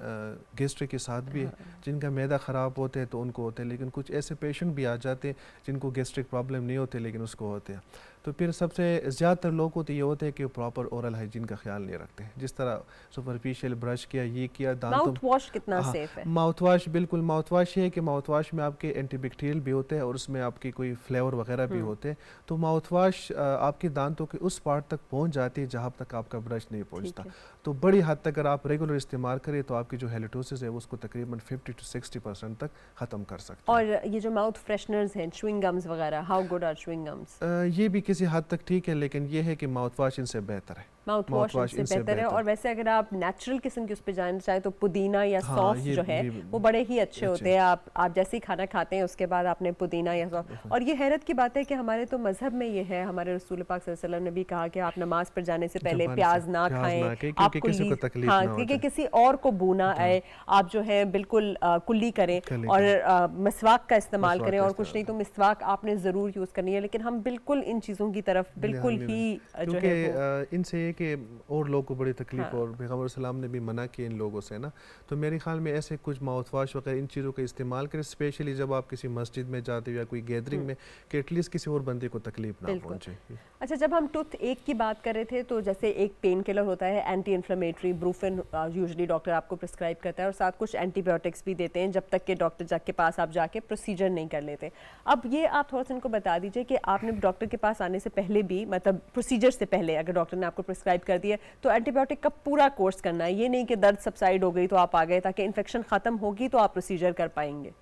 गैस्ट्रिक के साथ भी है, जिनका मैदा ख़राब होते हैं तो उनको होते हैं, लेकिन कुछ ऐसे पेशेंट भी आ जाते हैं जिनको गैस्ट्रिक प्रॉब्लम नहीं होते लेकिन उसको होते हैं। तो फिर सबसे ज़्यादातर लोग को तो ये होता है कि वो प्रॉपर ओरल हाइजीन का ख्याल नहीं रखते हैं। जिस तरह सुपरफिशियल ब्रश किया, ये किया, दांतों माउथ वॉश कितना सेफ है? माउथ वॉश, बिल्कुल, माउथ वॉश ये है कि माउथ वॉश में आपके एंटीबैक्टीरियल भी होते हैं और उसमें आपकी कोई फ्लेवर वगैरह भी होते हैं। तो माउथ वॉश आपके दांतों के उस पार्ट तक पहुंच जाती है जहाँ तक आपका ब्रश नहीं पहुंचता। तो बड़ी हद तक अगर आप रेगुलर इस्तेमाल करें तो आपकी जो हेलिटोसिस है उसको तकरीबन 50 to 60% तक ख़त्म कर सकते हैं। और ये जो माउथ फ्रेशनर्स हैं, च्युइंग गम्स वगैरह, how good are chewing gums? ये भी किसी हद तक ठीक है, लेकिन ये है कि माउथ वॉश इनसे बेहतर है। माउथ वॉश इनसे बेहतर है। और वैसे अगर आप नेचुरल किस्म की उस पर जाना चाहें तो पुदीना या सौंफ जो है वो बड़े ही अच्छे होते हैं। आप जैसे ही खाना खाते हैं उसके बाद आपने पुदीना या सौंफ, और ये हैरत की बात है कि हमारे तो मजहब में ये है, हमारे रसूल पाक सल्लल्लाहु अलैहि वसल्लम ने भी कहा कि आप नमाज पर जाने से पहले प्याज ना खाएं, आप क्योंकि किसी और को बू ना आए, आप जो है बिल्कुल कुल्ली करें और मिसवाक का इस्तेमाल करें, और कुछ नहीं तो मिसवाक आपने ज़रूर यूज़ करनी है। लेकिन हम बिल्कुल इन चीज़ों की तरफ बिल्कुल ही जो है इनसे कि और लोगों को बड़ी तकलीफ और पैगम्बर सलाम ने भी मना किया इन लोगों से ना, तो मेरे ख्याल में ऐसे कुछ माउथ वाश वगैरह इन चीज़ों का इस्तेमाल करें, स्पेशली जब आप किसी मस्जिद में जाते हो या कोई गैदरिंग में, कि एटलीस्ट किसी और बंदे को तकलीफ ना पहुँचे। अच्छा, जब हम टूथ एक की बात कर रहे थे तो जैसे एक पेन किलर होता है anti inflammatory, Brufen usually doctor आपको प्रिस्क्राइब करता है और साथ कुछ एंटीबायोटिक्स भी देते हैं जब तक कि डॉक्टर के पास आप जाके प्रोसीजर नहीं कर लेते। अब ये आप थोड़ा सा इनको बता दीजिए कि आपने डॉक्टर के पास आने से पहले भी, मतलब प्रोसीजर से पहले अगर डॉक्टर ने आपको प्रिस्क्राइब कर दिया तो एंटीबायोटिक का पूरा कोर्स करना है, ये नहीं कि दर्द सबसाइड हो गई तो आप आ गए, ताकि इन्फेक्शन ख़त्म होगी तो आप प्रोसीजर कर पाएंगे।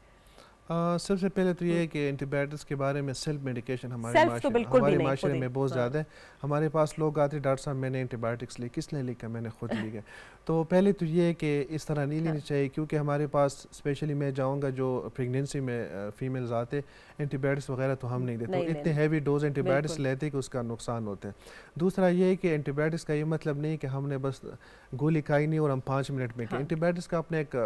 सबसे पहले तो ये है कि एंटीबायोटिक्स के बारे में सेल्फ मेडिकेशन हमारे माशरे में बहुत ज़्यादा है। हमारे पास लोग आते, डॉक्टर साहब मैंने एंटीबायोटिक्स ली, किसने लिखा? मैंने खुद ली है। तो पहले तो ये है कि इस तरह नहीं लेनी चाहिए, क्योंकि हमारे पास स्पेशली मैं जाऊँगा जो प्रेगनेंसी में फ़ीमेल्स आते, एंटीबायोटिक्स वगैरह तो हम नहीं देते, इतने हैवी डोज एंटीबायोटिक्स लेते कि उसका नुकसान होता है। दूसरा ये है कि एंटीबायोटिक्स का ये मतलब नहीं कि हमने बस गोली खाई नहीं और हम 5 मिनट में खाएं। एंटीबायोटिक्स का अपने एक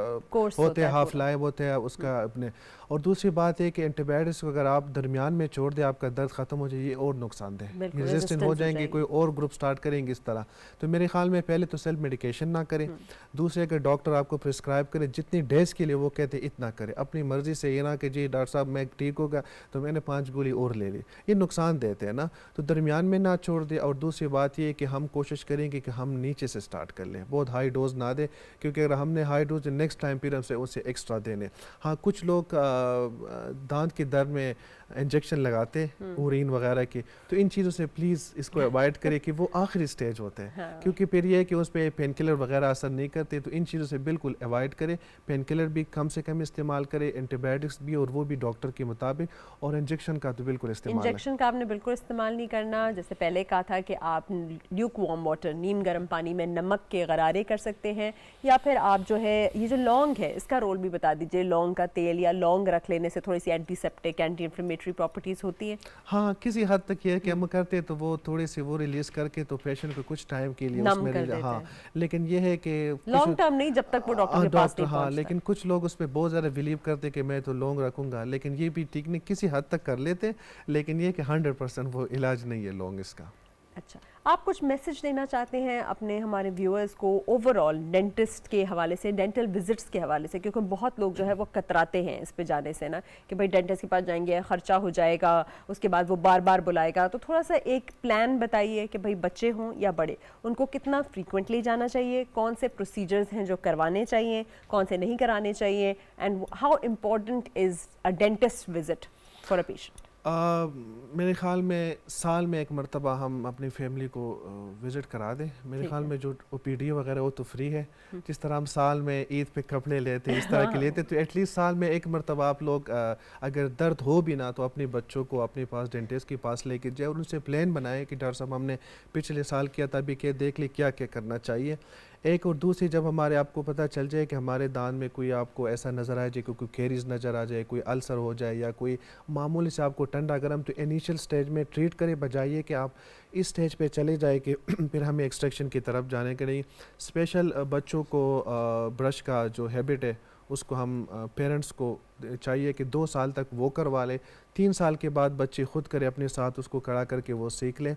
होते हैं, हाफ लाइफ होते हैं उसका अपने। और दूसरी बात है कि एंटीबायोटिक्स को अगर आप दरमियान में छोड़ दें, आपका दर्द ख़त्म हो जाए, ये और नुकसानदेह, रेजिस्टेंट हो जाएंगे, कोई और ग्रुप स्टार्ट करेंगे इस तरह। तो मेरे ख्याल में पहले तो सेल्फ मेडिकेशन ना करें। दूसरे, अगर डॉक्टर आपको प्रिस्क्राइब करे जितनी डेज के लिए वो कहते हैं इतना करें, अपनी मर्जी से ये ना कि जी डॉक्टर साहब मैं ठीक होगा तो मैंने 5 गोली और ले ली, ये नुकसान देते हैं ना, तो दरमियान में ना छोड़ दे। और दूसरी बात ये कि हम कोशिश करेंगे कि हम नीचे से स्टार्ट कर लें, बहुत हाई डोज ना दें, क्योंकि अगर हमने high dose next time period से उससे एक्स्ट्रा देने। हाँ, कुछ लोग दांत के दर्द में इंजेक्शन लगाते यूरिन वगैरह की, तो इन चीज़ों से प्लीज़ इसको अवॉइड करें कि वो आखिरी स्टेज होते हैं। क्योंकि फिर ये है कि उस पर पेन किलर वगैरह असर नहीं करते, तो इन चीज़ों से बिल्कुल अवॉइड करें। पेन किलर भी कम से कम इस्तेमाल करें, एंटीबायोटिक्स भी, और वो भी डॉक्टर के मुताबिक, और इंजेक्शन का तो बिल्कुल इस्तेमाल, इंजेक्शन का आपने बिल्कुल इस्तेमाल नहीं करना। जैसे पहले कहा था कि आप ल्यूक वार्म वाटर, नीम गर्म पानी में नमक के गरारे कर सकते हैं, या फिर आप जो है ये जो लौंग है इसका रोल भी बता दीजिए। लौंग का तेल या लौंग रख लेने से थोड़ी सी एंटीसेप्टिक, एंटी इन्फ्लेमेटरी प्रॉपर्टीज होती है। हाँ, किसी हद तक ये है कि हम करते तो वो थोड़ी सी वो रिलीज करके तो पेशेंट को कुछ टाइम के लिए उसमें, हाँ, लेकिन ये है कि लॉन्ग टर्म नहीं, जब तक वो डॉक्टर के पास नहीं पहुंचता। लेकिन कुछ लोग उस पर बहुत ज़्यादा बिलीव करते कि मैं तो लौंग रखूंगा, लेकिन ये भी ठीक नहीं, किसी हद तक कर लेते, लेकिन ये कि 100% वो इलाज नहीं है लौंग इसका। अच्छा, आप कुछ मैसेज देना चाहते हैं अपने हमारे व्यूअर्स को ओवरऑल डेंटिस्ट के हवाले से, डेंटल विजिट्स के हवाले से, क्योंकि बहुत लोग जो है वो कतराते हैं इस पे जाने से ना, कि भाई डेंटिस्ट के पास जाएंगे खर्चा हो जाएगा, उसके बाद वो बार बार बुलाएगा। तो थोड़ा सा एक प्लान बताइए कि भाई बच्चे हों या बड़े, उनको कितना फ्रीक्वेंटली जाना चाहिए, कौन से प्रोसीजर्स हैं जो करवाने चाहिए, कौन से नहीं कराने चाहिए, and how important is a dentist visit for a patient. मेरे ख्याल में साल में एक मरतबा हम अपनी फैमिली को विज़िट करा दें। मेरे ख्याल में जो OPD वगैरह वो तो फ्री है, जिस तरह हम साल में ईद पे कपड़े लेते इस तरह के लेते, तो एटलीस्ट साल में एक मरतबा आप लोग अगर दर्द हो भी ना तो अपने बच्चों को अपने पास डेंटिस्ट के पास लेके जाए और उनसे प्लान बनाए कि डॉक्टर साहब हमने पिछले साल किया था, अभी क्या देख ली क्या क्या करना चाहिए। एक और दूसरी, जब हमारे आपको पता चल जाए कि हमारे दांत में कोई आपको ऐसा नज़र आ जाए कि कोई कैरीज नज़र आ जाए, कोई अल्सर हो जाए या कोई मामूली से आपको ठंडा गर्म, तो इनिशियल स्टेज में ट्रीट करें, बजाइए कि आप इस स्टेज पे चले जाए कि फिर हमें एक्सट्रैक्शन की तरफ जाने के नहीं। स्पेशल बच्चों को ब्रश का जो हैबिट है उसको हम पेरेंट्स को चाहिए कि 2 साल तक वो करवा लें, 3 साल के बाद बच्चे खुद करें अपने साथ, उसको खड़ा करके वो सीख लें।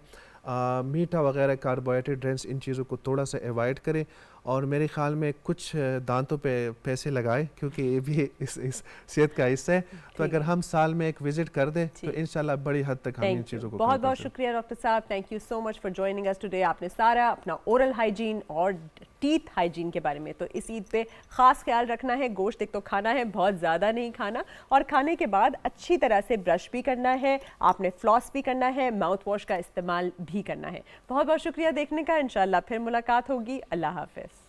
मीठा वगैरह, कार्बोहाइड्रेट ड्रिंक्स, इन चीज़ों को थोड़ा सा अवॉइड करें। और मेरे ख्याल में कुछ दांतों पे पैसे लगाएं, क्योंकि ये भी इस सेहत का हिस्सा है। तो अगर हम साल में एक विजिट कर दें तो इंशाल्लाह बड़ी हद तक हम इन चीज़ों को बहुत बहुत शुक्रिया डॉक्टर साहब, thank you so much for joining us today. आपने सारा अपना ओरल हाइजीन और टीथ हाइजीन के बारे में, तो इस ईद पे ख़ास ख्याल रखना है। गोश्त एक तो खाना है, बहुत ज़्यादा नहीं खाना, और खाने के बाद अच्छी तरह से ब्रश भी करना है, आपने फ्लॉस भी करना है, माउथ वॉश का इस्तेमाल भी करना है। बहुत बहुत शुक्रिया देखने का, इंशाल्लाह फिर मुलाकात होगी। अल्लाह हाफ़िज़।